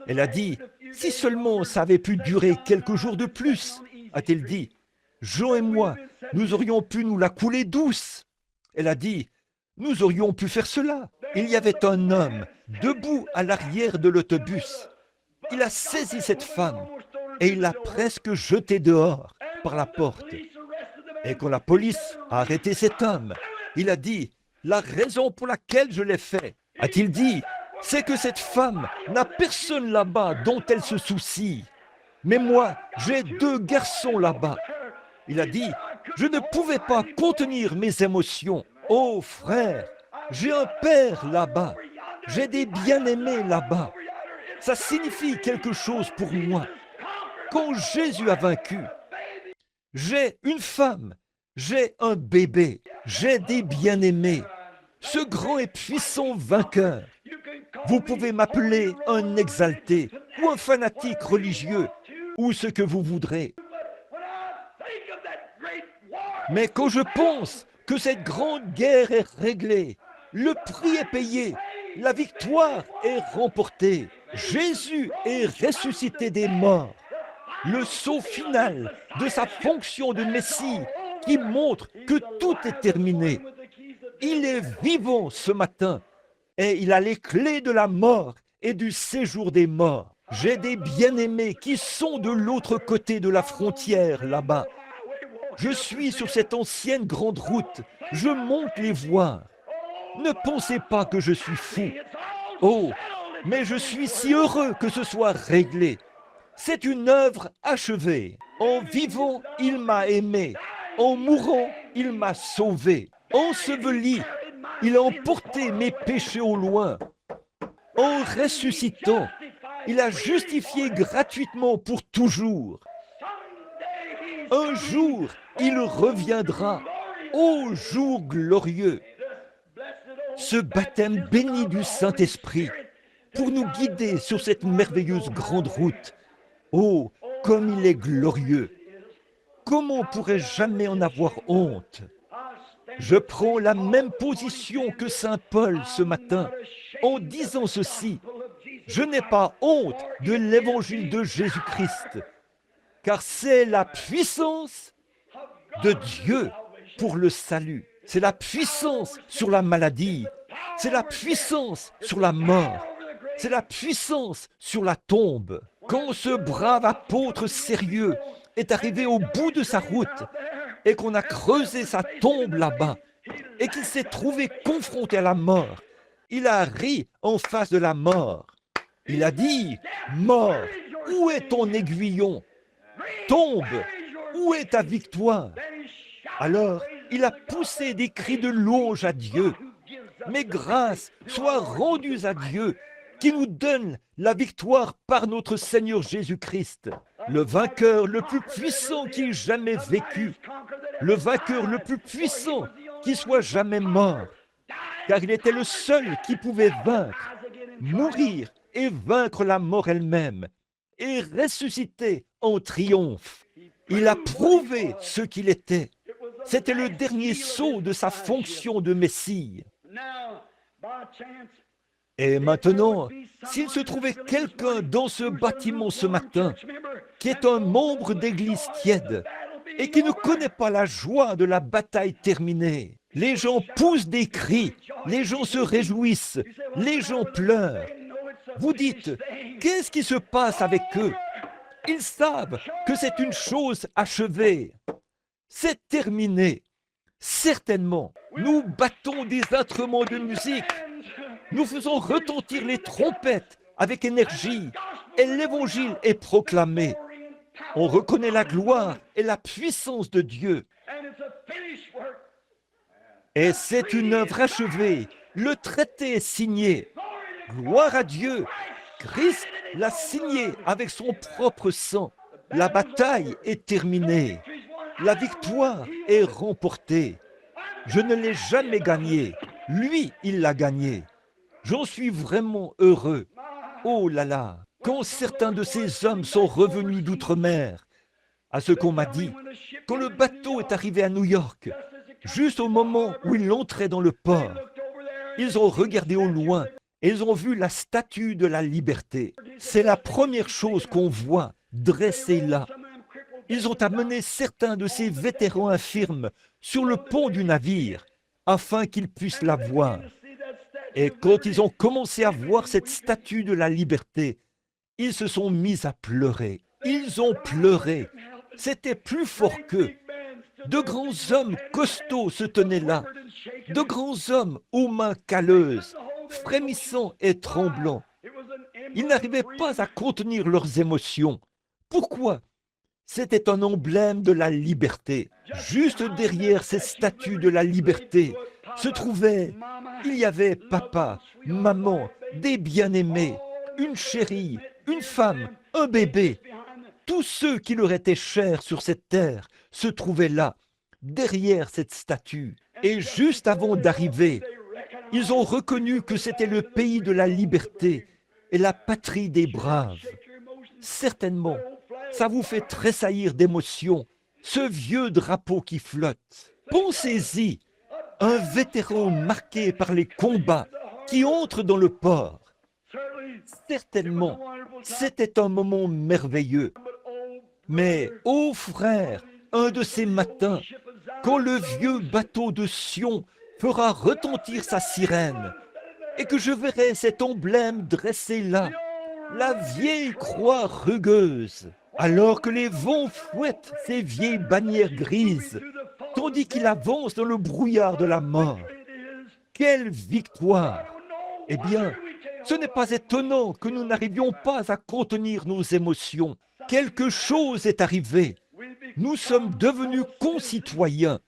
Elle a dit « Si seulement ça avait pu durer quelques jours de plus, a-t-elle dit. Jean et moi, nous aurions pu nous la couler douce. Elle a dit « Nous aurions pu faire cela. » Il y avait un homme debout à l'arrière de l'autobus. Il a saisi cette femme et il l'a presque jetée dehors par la porte. Et quand la police a arrêté cet homme, il a dit « La raison pour laquelle je l'ai fait, a-t-il dit, c'est que cette femme n'a personne là-bas dont elle se soucie. Mais moi, j'ai 2 garçons là-bas. » Il a dit « Je ne pouvais pas contenir mes émotions. Oh frère, j'ai un père là-bas. J'ai des bien-aimés là-bas. Ça signifie quelque chose pour moi. Quand Jésus a vaincu, j'ai une femme, j'ai un bébé, j'ai des bien-aimés. Ce grand et puissant vainqueur. Vous pouvez m'appeler un exalté ou un fanatique religieux ou ce que vous voudrez. Mais quand je pense que cette grande guerre est réglée, le prix est payé, la victoire est remportée, Jésus est ressuscité des morts, le saut final de sa fonction de Messie qui montre que tout est terminé. Il est vivant ce matin et il a les clés de la mort et du séjour des morts. J'ai des bien-aimés qui sont de l'autre côté de la frontière là-bas. Je suis sur cette ancienne grande route, je monte les voir. Ne pensez pas que je suis fou. Oh, mais je suis si heureux que ce soit réglé. C'est une œuvre achevée. En vivant, il m'a aimé. En mourant, il m'a sauvé. Enseveli, il a emporté mes péchés au loin. En ressuscitant, il a justifié gratuitement pour toujours. Un jour, il reviendra, ô jour glorieux. Ce baptême béni du Saint-Esprit pour nous guider sur cette merveilleuse grande route. Oh, comme il est glorieux! Comment pourrais-je jamais en avoir honte? Je prends la même position que Saint Paul ce matin en disant ceci. Je n'ai pas honte de l'évangile de Jésus-Christ, car c'est la puissance de Dieu pour le salut. C'est la puissance sur la maladie. C'est la puissance sur la mort. C'est la puissance sur la tombe. Quand ce brave apôtre sérieux est arrivé au bout de sa route et qu'on a creusé sa tombe là-bas et qu'il s'est trouvé confronté à la mort, il a ri en face de la mort. Il a dit, « Mort, où est ton aiguillon? Tombe, où est ta victoire ?» Alors, il a poussé des cris de louange à Dieu. Mais grâce soit rendue à Dieu qui nous donne la victoire par notre Seigneur Jésus-Christ, le vainqueur le plus puissant qui ait jamais vécu, le vainqueur le plus puissant qui soit jamais mort, car il était le seul qui pouvait vaincre, mourir et vaincre la mort elle-même, et ressusciter en triomphe. Il a prouvé ce qu'il était. C'était le dernier saut de sa fonction de Messie. Et maintenant, s'il se trouvait quelqu'un dans ce bâtiment ce matin qui est un membre d'église tiède et qui ne connaît pas la joie de la bataille terminée, les gens poussent des cris, les gens se réjouissent, les gens pleurent. Vous dites, qu'est-ce qui se passe avec eux? Ils savent que c'est une chose achevée. C'est terminé. Certainement, nous battons des instruments de musique, nous faisons retentir les trompettes avec énergie et l'évangile est proclamé. On reconnaît la gloire et la puissance de Dieu. Et c'est une œuvre achevée. Le traité est signé. Gloire à Dieu. Christ l'a signé avec son propre sang. La bataille est terminée. La victoire est remportée. Je ne l'ai jamais gagnée. Lui, il l'a gagnée. J'en suis vraiment heureux. Oh là là, quand certains de ces hommes sont revenus d'outre-mer, à ce qu'on m'a dit, quand le bateau est arrivé à New York, juste au moment où il entrait dans le port, ils ont regardé au loin et ils ont vu la statue de la liberté. C'est la première chose qu'on voit dressée là. Ils ont amené certains de ces vétérans infirmes sur le pont du navire afin qu'ils puissent la voir. Et quand ils ont commencé à voir cette statue de la liberté, ils se sont mis à pleurer. Ils ont pleuré. C'était plus fort qu'eux. De grands hommes costauds se tenaient là. De grands hommes aux mains calleuses, frémissants et tremblants. Ils n'arrivaient pas à contenir leurs émotions. Pourquoi? C'était un emblème de la liberté. Juste derrière ces statues de la liberté se trouvaient, il y avait papa, maman, des bien-aimés, une chérie, une femme, un bébé. Tous ceux qui leur étaient chers sur cette terre se trouvaient là, derrière cette statue. Et juste avant d'arriver, ils ont reconnu que c'était le pays de la liberté et la patrie des braves. Certainement, ça vous fait tressaillir d'émotion, ce vieux drapeau qui flotte. Pensez-y, un vétéran marqué par les combats qui entre dans le port. Certainement, c'était un moment merveilleux. Mais, ô frère, un de ces matins, quand le vieux bateau de Sion fera retentir sa sirène, et que je verrai cet emblème dressé là, la vieille croix rugueuse, alors que les vents fouettent ces vieilles bannières grises, tandis qu'il avance dans le brouillard de la mort. Quelle victoire! Eh bien, ce n'est pas étonnant que nous n'arrivions pas à contenir nos émotions. Quelque chose est arrivé. Nous sommes devenus concitoyens.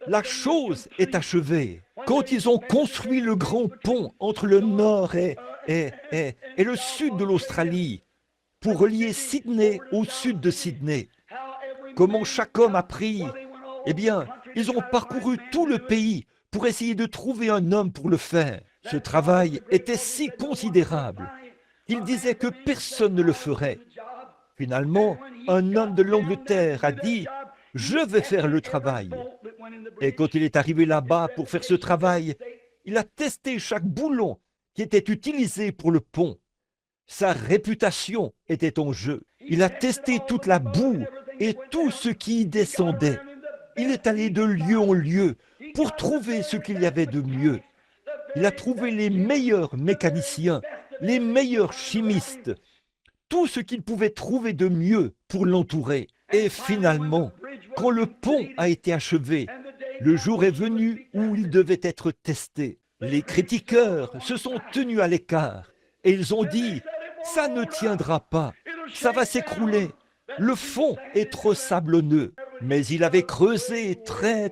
La chose est achevée. Quand ils ont construit le grand pont entre le nord et le sud de l'Australie, pour relier Sydney au sud de Sydney, comment chaque homme a pris, eh bien, ils ont parcouru tout le pays pour essayer de trouver un homme pour le faire. Ce travail était si considérable qu'ils disaient que personne ne le ferait. Finalement, un homme de l'Angleterre a dit « Je vais faire le travail ». Et quand il est arrivé là-bas pour faire ce travail, il a testé chaque boulon qui était utilisé pour le pont. Sa réputation était en jeu. Il a testé toute la boue et tout ce qui y descendait. Il est allé de lieu en lieu pour trouver ce qu'il y avait de mieux. Il a trouvé les meilleurs mécaniciens, les meilleurs chimistes, tout ce qu'il pouvait trouver de mieux pour l'entourer. Et finalement, quand le pont a été achevé, le jour est venu où il devait être testé. Les critiqueurs se sont tenus à l'écart et ils ont dit « Ça ne tiendra pas, ça va s'écrouler, le fond est trop sablonneux. » Mais il avait creusé très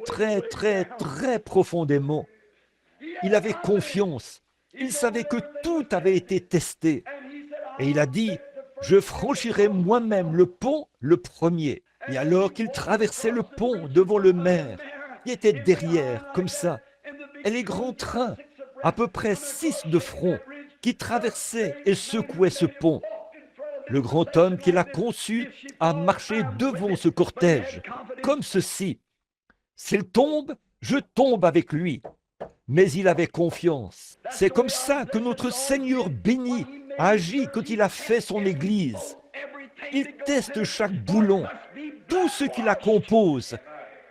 profondément. Il avait confiance. Il savait que tout avait été testé. Et il a dit, je franchirai moi-même le pont le premier. Et alors qu'il traversait le pont devant le maire, qui était derrière, comme ça, et les grands trains, à peu près 6 de front, qui traversaient et secouaient ce pont. Le grand homme qui l'a conçu a marché devant ce cortège, comme ceci. S'il tombe, je tombe avec lui. Mais il avait confiance. C'est comme ça que notre Seigneur béni a agi quand il a fait son Église. Il teste chaque boulon, tout ce qui la compose,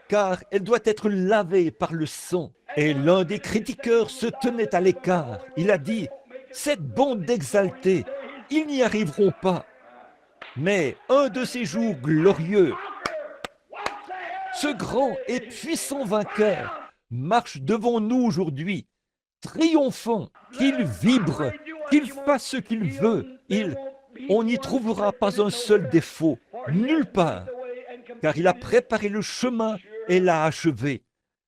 car elle doit être lavée par le sang. Et l'un des critiqueurs se tenait à l'écart. Il a dit, cette bande d'exaltés, ils n'y arriveront pas. Mais un de ces jours glorieux, ce grand et puissant vainqueur, marche devant nous aujourd'hui, triomphant, qu'il vibre, qu'il fasse ce qu'il veut, on n'y trouvera pas un seul défaut, nulle part, car il a préparé le chemin et l'a achevé.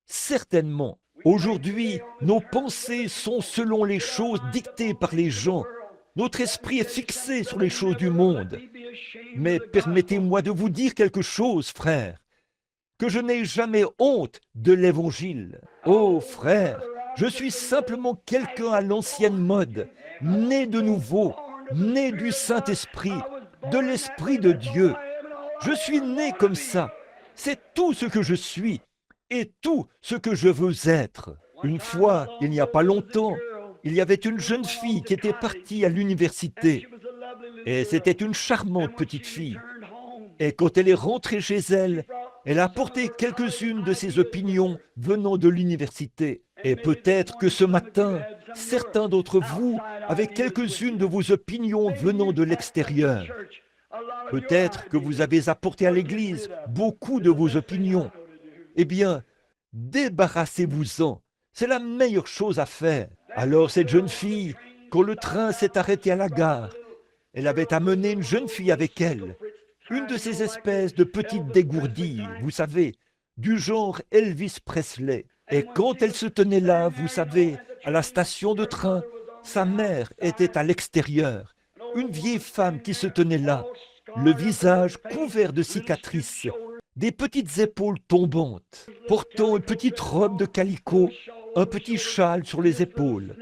Certainement, aujourd'hui, nos pensées sont selon les choses dictées par les gens. Notre esprit est fixé sur les choses du monde. Mais permettez-moi de vous dire quelque chose, frère, que je n'ai jamais honte de l'Évangile. Oh, frère, je suis simplement quelqu'un à l'ancienne mode, né de nouveau, né du Saint-Esprit, de l'Esprit de Dieu. Je suis né comme ça. C'est tout ce que je suis et tout ce que je veux être. Une fois, il n'y a pas longtemps, il y avait une jeune fille qui était partie à l'université. Et c'était une charmante petite fille. Et quand elle est rentrée chez elle, elle a apporté quelques-unes de ses opinions venant de l'université. Et peut-être que ce matin, certains d'entre vous avaient quelques-unes de vos opinions venant de l'extérieur. Peut-être que vous avez apporté à l'Église beaucoup de vos opinions. Eh bien, débarrassez-vous-en. C'est la meilleure chose à faire. Alors cette jeune fille, quand le train s'est arrêté à la gare, elle avait amené une jeune fille avec elle, une de ces espèces de petites dégourdies, vous savez, du genre Elvis Presley. Et quand elle se tenait là, vous savez, à la station de train, sa mère était à l'extérieur, une vieille femme qui se tenait là, le visage couvert de cicatrices, des petites épaules tombantes, portant une petite robe de calicot, un petit châle sur les épaules.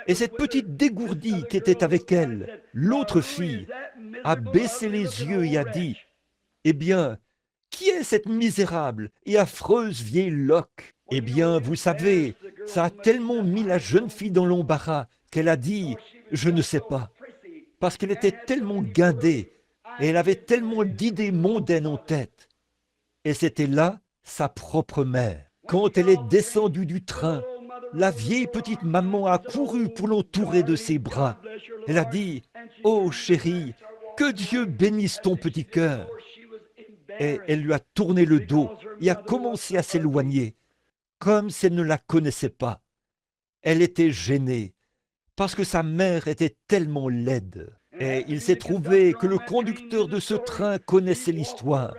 Et cette petite dégourdie qui était avec elle, l'autre fille, a baissé les yeux et a dit, « Eh bien, qui est cette misérable et affreuse vieille loque ?» Eh bien, vous savez, ça a tellement mis la jeune fille dans l'embarras qu'elle a dit, « Je ne sais pas », parce qu'elle était tellement guindée et elle avait tellement d'idées mondaines en tête. Et c'était là sa propre mère. Quand elle est descendue du train, la vieille petite maman a couru pour l'entourer de ses bras. Elle a dit, « Oh chérie, que Dieu bénisse ton petit cœur. » Et elle lui a tourné le dos et a commencé à s'éloigner, comme si elle ne la connaissait pas. Elle était gênée, parce que sa mère était tellement laide. Et il s'est trouvé que le conducteur de ce train connaissait l'histoire.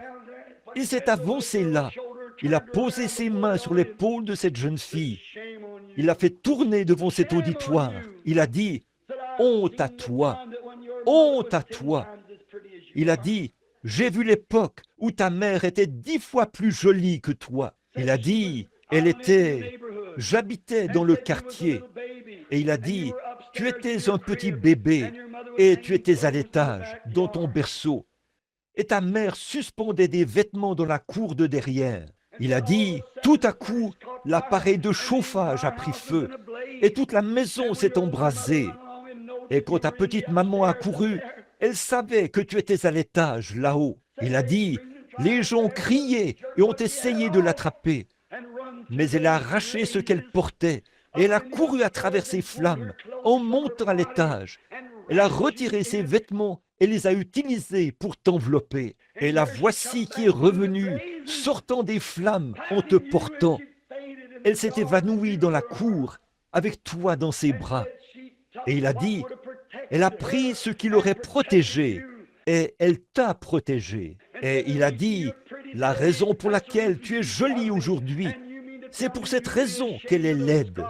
Il s'est avancé là. Il a posé ses mains sur l'épaule de cette jeune fille. Il l'a fait tourner devant cet auditoire. Il a dit, « Honte à toi, honte à toi. » Il a dit, « J'ai vu l'époque où ta mère était 10 fois plus jolie que toi. » Il a dit, « J'habitais dans le quartier. » Et il a dit, « Tu étais un petit bébé et tu étais à l'étage, dans ton berceau. Et ta mère suspendait des vêtements dans la cour de derrière. » Il a dit, tout à coup, l'appareil de chauffage a pris feu et toute la maison s'est embrasée. Et quand ta petite maman a couru, elle savait que tu étais à l'étage, là-haut. Il a dit, les gens criaient et ont essayé de l'attraper. Mais elle a arraché ce qu'elle portait et elle a couru à travers ces flammes en montant à l'étage. Elle a retiré ses vêtements et les a utilisés pour t'envelopper. Et la voici qui est revenue, sortant des flammes en te portant. Elle s'est évanouie dans la cour, avec toi dans ses bras. Et il a dit, elle a pris ce qui l'aurait protégé, et elle t'a protégé. Et il a dit, la raison pour laquelle tu es jolie aujourd'hui, c'est pour cette raison qu'elle est laide.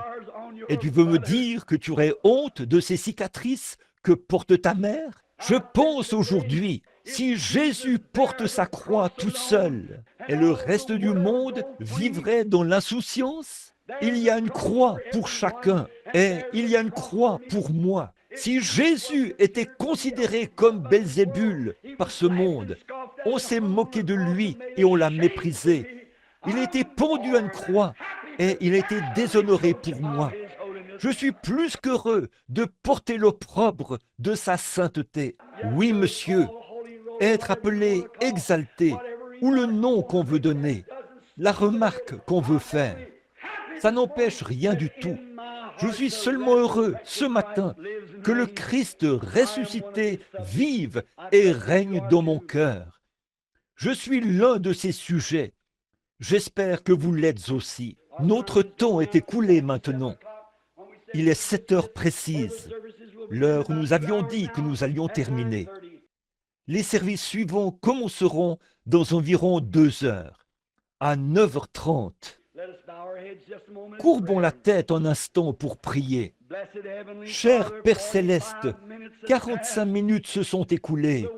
Et tu veux me dire que tu aurais honte de ces cicatrices que porte ta mère? Je pense aujourd'hui, si Jésus porte sa croix tout seul et le reste du monde vivrait dans l'insouciance, il y a une croix pour chacun et il y a une croix pour moi. Si Jésus était considéré comme Belzébul par ce monde, on s'est moqué de lui et on l'a méprisé. Il a été pendu à une croix et il a été déshonoré pour moi. Je suis plus qu'heureux de porter l'opprobre de sa sainteté. Oui, monsieur, être appelé exalté, ou le nom qu'on veut donner, la remarque qu'on veut faire, ça n'empêche rien du tout. Je suis seulement heureux ce matin que le Christ ressuscité vive et règne dans mon cœur. Je suis l'un de ses sujets. J'espère que vous l'êtes aussi. Notre temps est écoulé maintenant. Il est 7 heures précises, l'heure où nous avions dit que nous allions terminer. Les services suivants commenceront dans environ 2 heures, à 9h30. Courbons la tête un instant pour prier. Cher Père Céleste, 45 minutes se sont écoulées.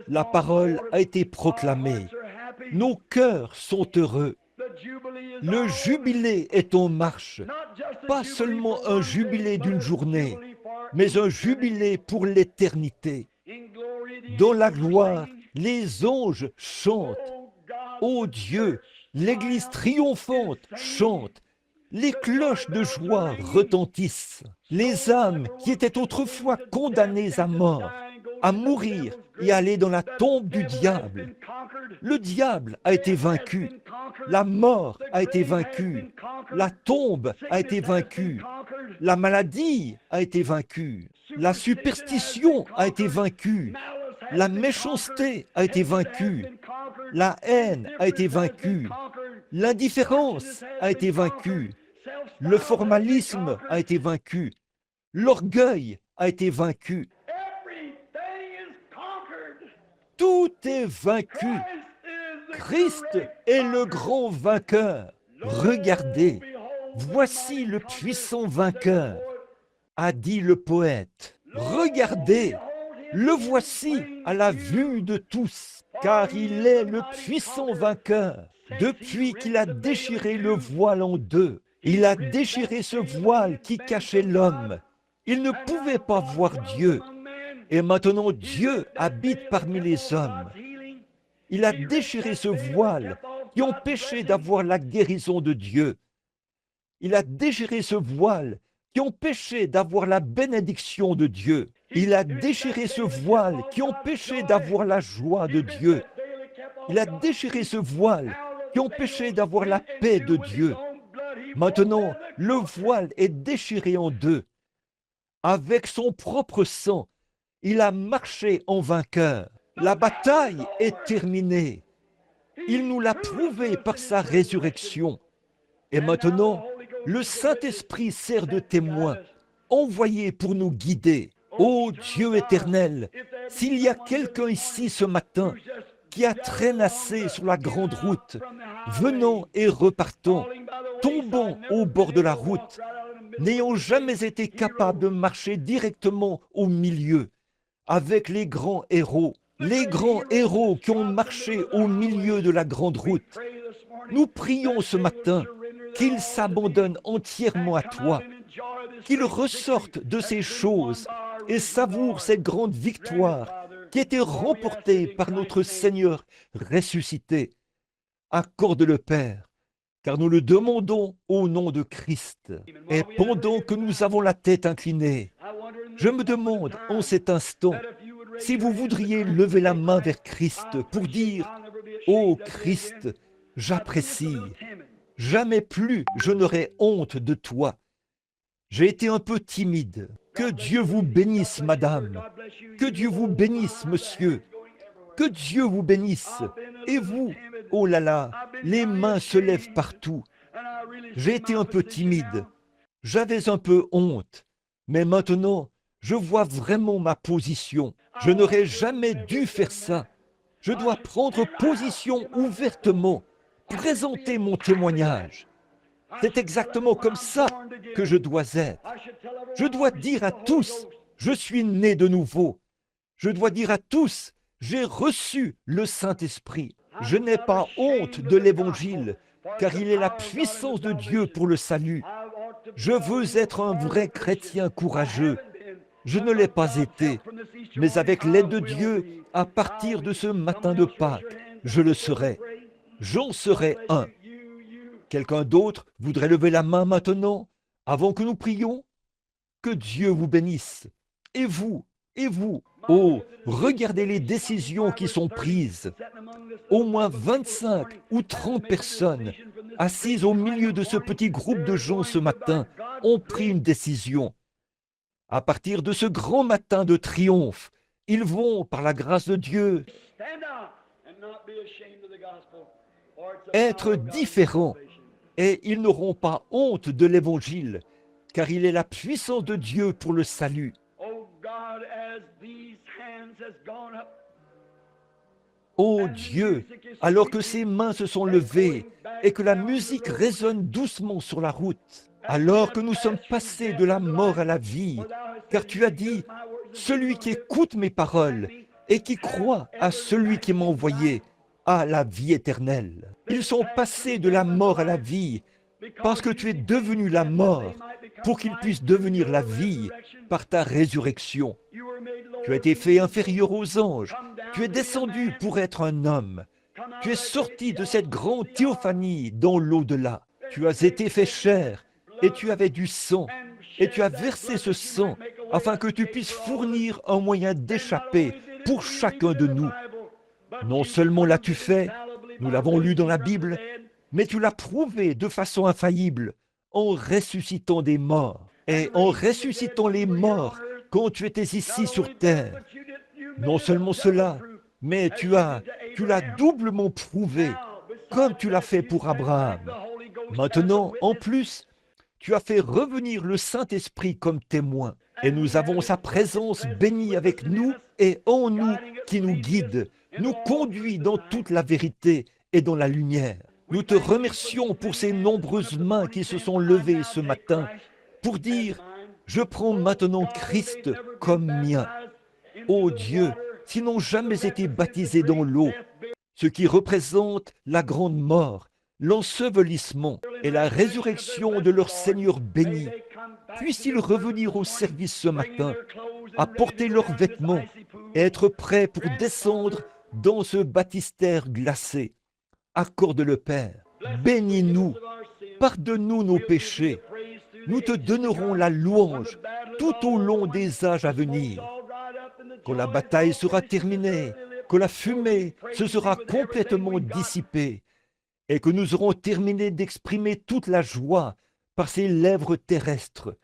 La parole a été proclamée. Nos cœurs sont heureux. Le jubilé est en marche. Pas seulement un jubilé d'une journée, mais un jubilé pour l'éternité. Dans la gloire, les anges chantent. Ô Dieu, l'Église triomphante chante. Les cloches de joie retentissent. Les âmes qui étaient autrefois condamnées à mort, à mourir et à aller dans la tombe du diable. Le diable a été vaincu. La mort a été vaincue. La tombe a été vaincue. La maladie a été vaincue. La superstition a été vaincue. La méchanceté a été vaincue. La haine a été vaincue. L'indifférence a été vaincue. Le formalisme a été vaincu. L'orgueil a été vaincu. Tout est vaincu. Christ est le grand vainqueur. Regardez, voici le puissant vainqueur, a dit le poète. Regardez, le voici à la vue de tous, car il est le puissant vainqueur. Depuis qu'il a déchiré le voile en deux, il a déchiré ce voile qui cachait l'homme. Il ne pouvait pas voir Dieu. Et maintenant, Dieu habite parmi les hommes. Il a déchiré ce voile qui empêchait d'avoir la guérison de Dieu. Il a déchiré ce voile qui empêchait d'avoir la bénédiction de Dieu. Il a déchiré ce voile qui empêchait d'avoir la joie de Dieu. Il a déchiré ce voile qui empêchait d'avoir la paix de Dieu. Maintenant, le voile est déchiré en deux. Avec son propre sang, il a marché en vainqueur. La bataille est terminée. Il nous l'a prouvé par sa résurrection. Et maintenant, le Saint-Esprit sert de témoin, envoyé pour nous guider. Ô Dieu éternel, s'il y a quelqu'un ici ce matin qui a traînassé sur la grande route, venant et repartant, tombant au bord de la route, n'ayant jamais été capable de marcher directement au milieu, avec les grands héros qui ont marché au milieu de la grande route. Nous prions ce matin qu'ils s'abandonnent entièrement à toi, qu'ils ressortent de ces choses et savourent cette grande victoire qui était remportée par notre Seigneur ressuscité. Accorde-le, Père, car nous le demandons au nom de Christ. Et pendant que nous avons la tête inclinée, je me demande en cet instant si vous voudriez lever la main vers Christ pour dire « Ô Christ, j'apprécie, jamais plus je n'aurai honte de toi. J'ai été un peu timide. Que Dieu vous bénisse, madame. Que Dieu vous bénisse, monsieur. Que Dieu vous bénisse. Et vous, oh là là, les mains se lèvent partout. J'ai été un peu timide. J'avais un peu honte. Mais maintenant, je vois vraiment ma position. Je n'aurais jamais dû faire ça. Je dois prendre position ouvertement, présenter mon témoignage. C'est exactement comme ça que je dois être. Je dois dire à tous, je suis né de nouveau. Je dois dire à tous, j'ai reçu le Saint-Esprit. Je n'ai pas honte de l'Évangile, car il est la puissance de Dieu pour le salut. Je veux être un vrai chrétien courageux. Je ne l'ai pas été, mais avec l'aide de Dieu, à partir de ce matin de Pâques, je le serai. J'en serai un. Quelqu'un d'autre voudrait lever la main maintenant, avant que nous prions? Que Dieu vous bénisse. Et vous, oh, regardez les décisions qui sont prises. Au moins 25 ou 30 personnes assises au milieu de ce petit groupe de gens ce matin ont pris une décision. À partir de ce grand matin de triomphe, ils vont, par la grâce de Dieu, être différents, et ils n'auront pas honte de l'Évangile, car il est la puissance de Dieu pour le salut. Oh God, as these hands has gone up, Ô Dieu, alors que ces mains se sont levées et que la musique résonne doucement sur la route, alors que nous sommes passés de la mort à la vie, car tu as dit, celui qui écoute mes paroles et qui croit à celui qui m'a envoyé a la vie éternelle. Ils sont passés de la mort à la vie parce que tu es devenu la mort pour qu'ils puissent devenir la vie par ta résurrection. Tu as été fait inférieur aux anges. Tu es descendu pour être un homme. Tu es sorti de cette grande théophanie dans l'au-delà. Tu as été fait chair et tu avais du sang. Et tu as versé ce sang afin que tu puisses fournir un moyen d'échapper pour chacun de nous. Non seulement l'as-tu fait, nous l'avons lu dans la Bible, mais tu l'as prouvé de façon infaillible en ressuscitant des morts et en ressuscitant les morts quand tu étais ici sur terre. Non seulement cela, mais tu l'as doublement prouvé, comme tu l'as fait pour Abraham. Maintenant, en plus, tu as fait revenir le Saint-Esprit comme témoin, et nous avons sa présence bénie avec nous et en nous qui nous guide, nous conduit dans toute la vérité et dans la lumière. Nous te remercions pour ces nombreuses mains qui se sont levées ce matin pour dire « Je prends maintenant Christ comme mien ». Ô Dieu, s'ils n'ont jamais été baptisés dans l'eau, ce qui représente la grande mort, l'ensevelissement et la résurrection de leur Seigneur béni, puissent-ils revenir au service ce matin, apporter leurs vêtements et être prêts pour descendre dans ce baptistère glacé. Accorde-le, Père. Bénis-nous. Pardonne-nous nos péchés. Nous te donnerons la louange tout au long des âges à venir. Quand la bataille sera terminée, que la fumée se sera complètement dissipée et que nous aurons terminé d'exprimer toute la joie par ces lèvres terrestres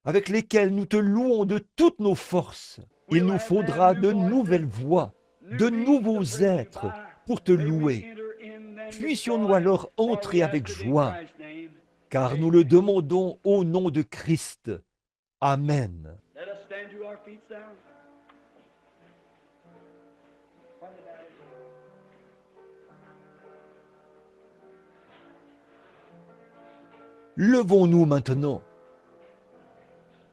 avec lesquelles nous te louons de toutes nos forces, il nous faudra de nouvelles voix, de nouveaux êtres pour te louer. Puissions-nous alors entrer avec joie, car nous le demandons au nom de Christ. Amen. Levons-nous maintenant.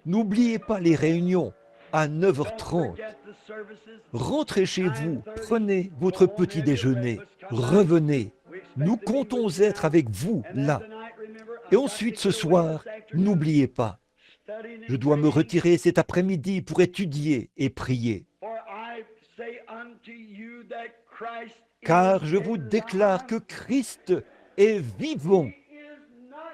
N'oubliez pas les réunions à 9h30. Rentrez chez vous, prenez votre petit déjeuner, revenez. Nous comptons être avec vous là. Et ensuite ce soir, n'oubliez pas, je dois me retirer cet après-midi pour étudier et prier. Car je vous déclare que Christ est vivant.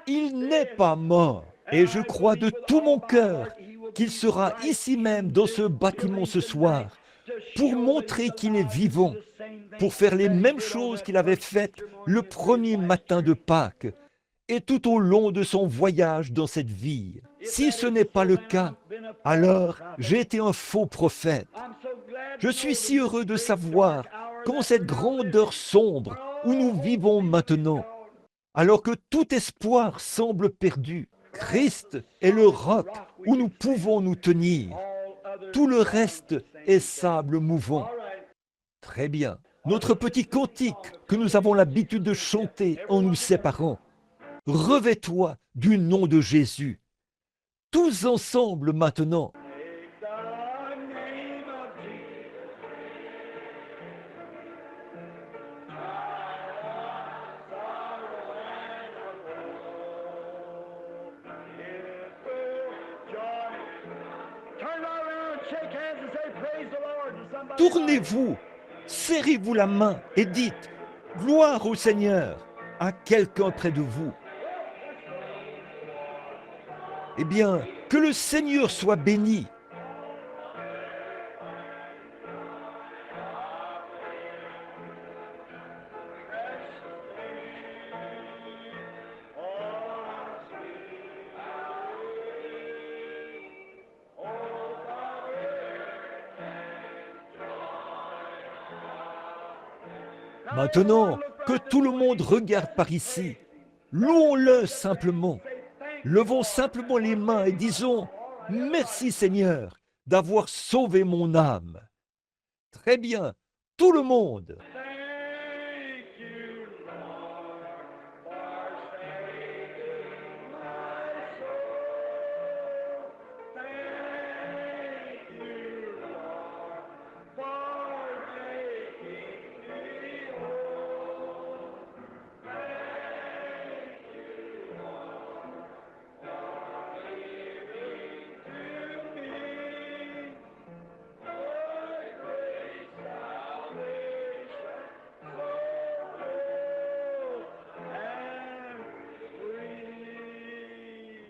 Il n'est pas mort. Et je crois de tout mon cœur qu'il sera ici même dans ce bâtiment ce soir pour montrer qu'il est vivant, pour faire les mêmes choses qu'il avait faites le premier matin de Pâques et tout au long de son voyage dans cette vie. Si ce n'est pas le cas, alors j'ai été un faux prophète. Je suis si heureux de savoir qu'en cette grande heure sombre où nous vivons maintenant, alors que tout espoir semble perdu, Christ est le roc où nous pouvons nous tenir. Tout le reste est sable mouvant. Très bien. Notre petit cantique que nous avons l'habitude de chanter en nous séparant. Revêt-toi du nom de Jésus. Tous ensemble maintenant. Tournez-vous, serrez-vous la main et dites « Gloire au Seigneur » à quelqu'un près de vous. Eh bien, que le Seigneur soit béni. Maintenant, Que tout le monde regarde par ici. Louons-le simplement. Levons simplement les mains et disons « Merci Seigneur d'avoir sauvé mon âme ». Très bien, tout le monde. Thank you, Lord, for saving my soul. Thank you, Lord, for making me whole. Thank you, Lord, for giving to me your great salvation, so full and free.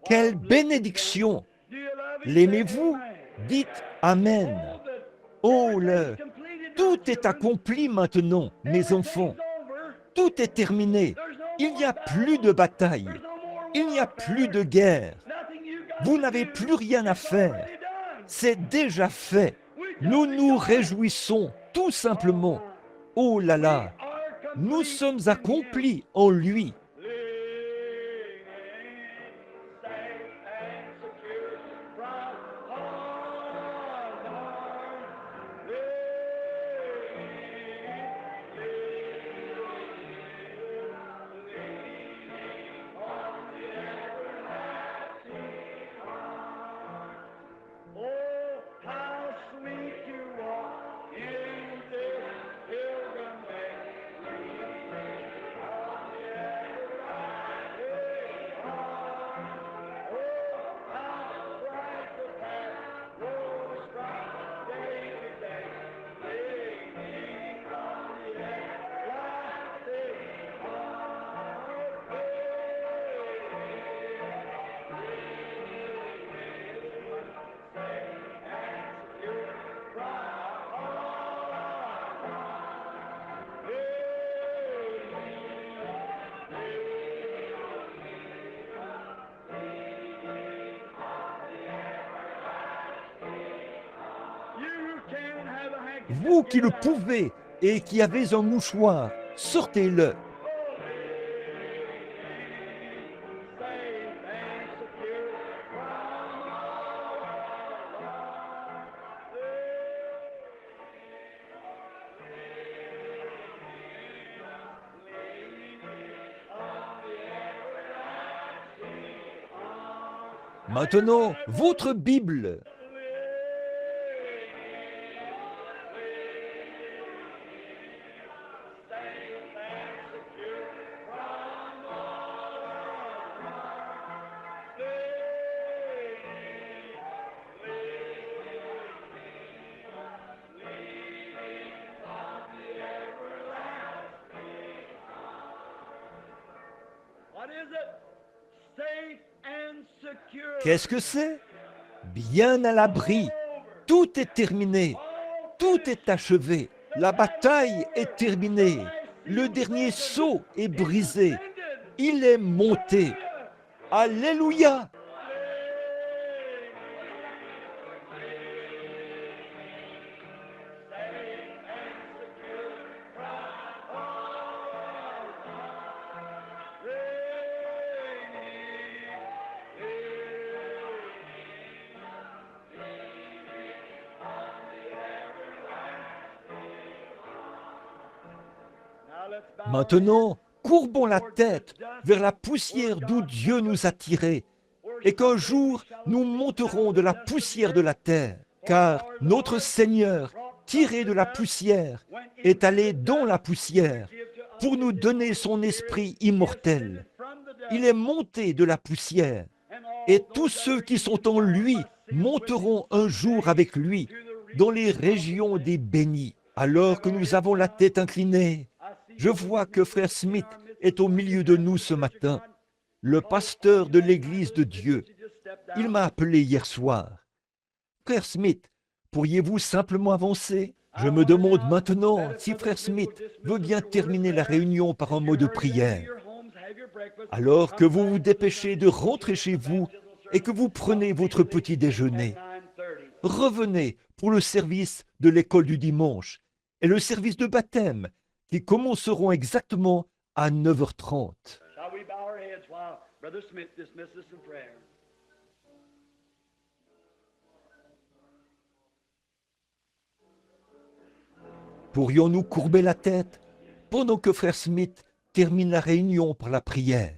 Quelle bénédiction! Do you love him? L'aimez-vous? Amen. Dites Amen. Oh, that Oh, everything le... is completed now, tout est children. accompli maintenant, mes enfants. Everything's over. Tout est terminé. There's no Il n'y more a plus de bataille. There's no more Il n'y a warfare. plus de guerre. Nothing you got Vous to n'avez do. plus rien à It's faire. already done. C'est déjà fait. We just Nous nous rejoice. réjouissons tout simplement. Oh là là, We are nous complete sommes in him. accomplis en lui. Living safe and secure from harm. Oh, how sweet to walk in this pilgrim way, leaning on the everlasting arm. Oh, how bright the path grows from day to day, leaning on the everlasting You can have a handkerchief. Vous qui le pouvez et qui avez un mouchoir, sortez-le. Safe and secure from all Maintenant, votre Bible. What is it? Safe and secure. Qu'est-ce que c'est? Bien à l'abri. Tout est terminé. Tout est achevé. La bataille est terminée. Le dernier sceau est brisé. Il est monté. Alléluia! Maintenant, courbons la tête vers la poussière d'où Dieu nous a tirés, et qu'un jour nous monterons de la poussière de la terre, car notre Seigneur, tiré de la poussière, est allé dans la poussière pour nous donner son esprit immortel. Il est monté de la poussière, et tous ceux qui sont en lui monteront un jour avec lui dans les régions des bénis. Alors que nous avons la tête inclinée, je vois que frère Smith est au milieu de nous ce matin, le pasteur de l'Église de Dieu. Il m'a appelé hier soir. Frère Smith, pourriez-vous simplement avancer? Je me demande maintenant si frère Smith veut bien terminer la réunion par un mot de prière. Alors que vous vous dépêchez de rentrer chez vous et que vous prenez votre petit déjeuner, revenez pour le service de l'école du dimanche et le service de baptême qui commenceront exactement à 9h30. Shall we bow our heads while Brother Smith dismisses us in prayer? Pourrions-nous courber la tête pendant que Frère Smith termine la réunion par la prière?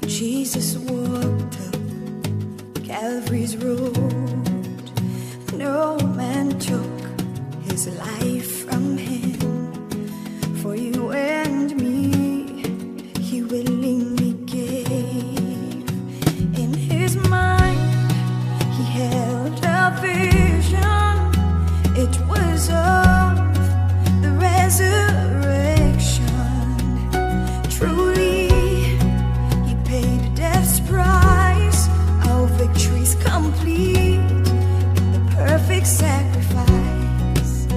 Jesus walked up Calvary's road. No man took his life from him. For you and me, he willingly gave. In his mind, he held a vision. It was of the resurrection. Truly, price, our victory's complete in the perfect sacrifice.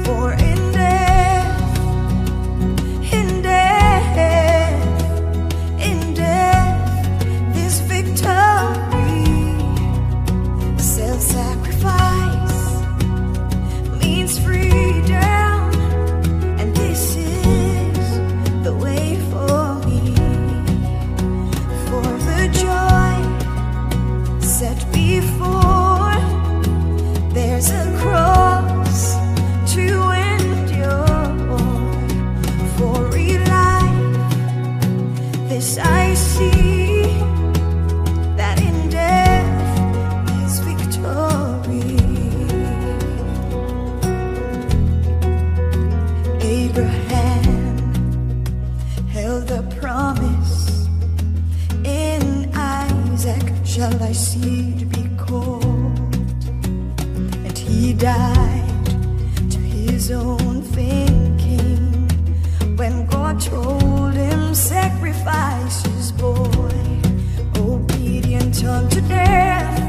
For in death, this victory. Self-sacrifice means freedom, and this is the way for me. For the joy set before, there's a cross to endure. For real life, this I see, that in death is victory. Abraham held the promise. In Isaac shall thy seed be called. And he died to his own thinking when God told him, sacrifice his boy. Obedient unto death,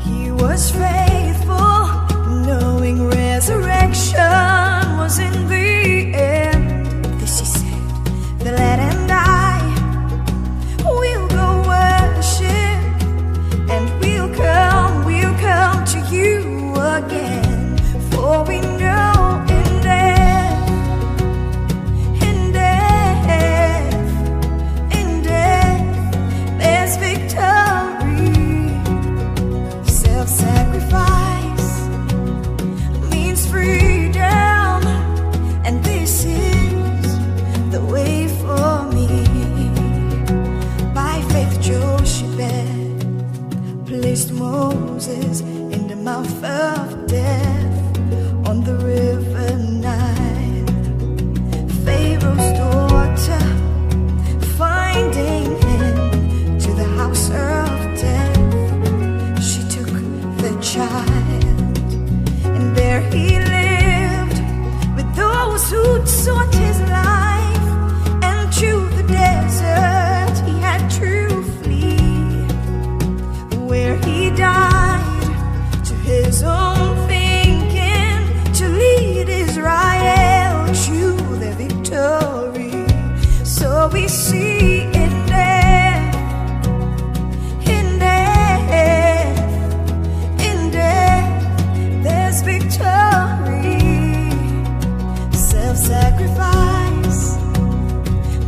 he was faithful, knowing resurrection was in the end. This he said, the lad and I, we'll go worship, and we'll come to you again. For we know in death, there's victory. Self-sacrifice means freedom, and this is the way for me. By faith Joshebed placed Moses in the mouth of death on the river Nile. Pharaoh's daughter, finding him to the house of death, she took the child, and there he lived with those who sought his life, and to the desert he had to flee, where he died to his own thinking, to lead Israel to their victory. So we see in death, there's victory. Self-sacrifice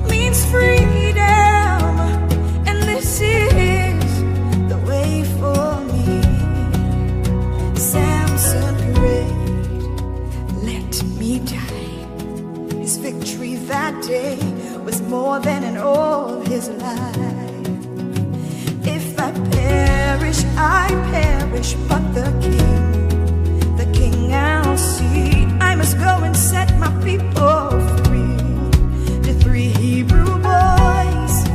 means freedom, and this is the way for me. Samson prayed, let me die. His victory that day was more than in all his life. If I perish, I perish, but the king I'll see. I must go and set my people free. The 3 Hebrew boys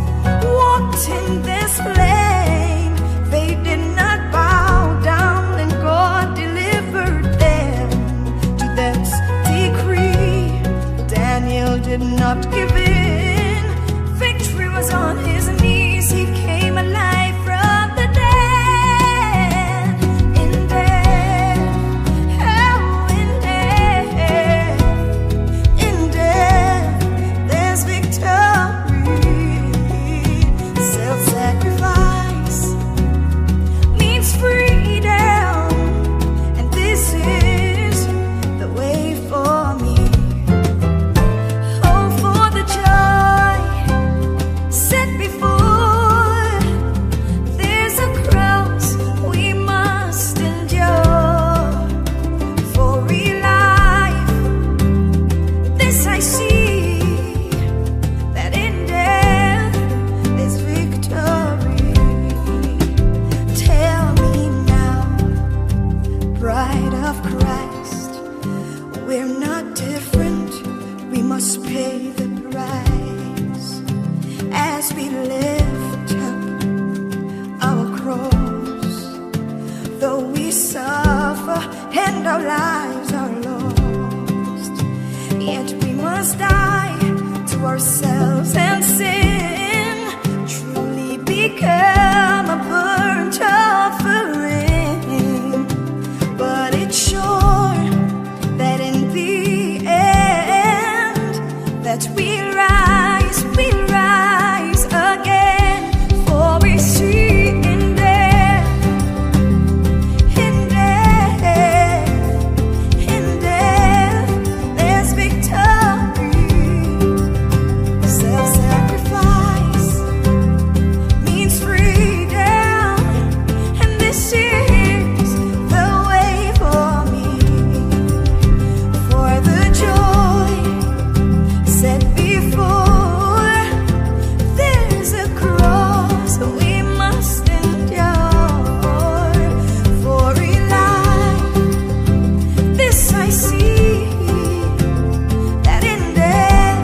walked in this plain. They did not bow down, and God delivered them to that decree. Daniel did not give in. of Christ, we're not different. We must pay the price as we lift up our cross. Though we suffer and our lives are lost, yet we must die to ourselves and sin, truly become a burnt offering. But it's sure that in the end that we rise again. For we see in death there's victory. Self-sacrifice means freedom, and this is the way for me. For the joy set before, there's a cross we must endure. For in life this I see, that in death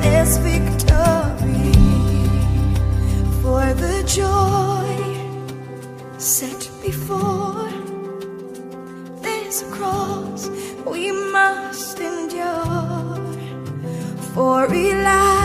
there's victory. For the joy set before, there's a cross we must endure. For in life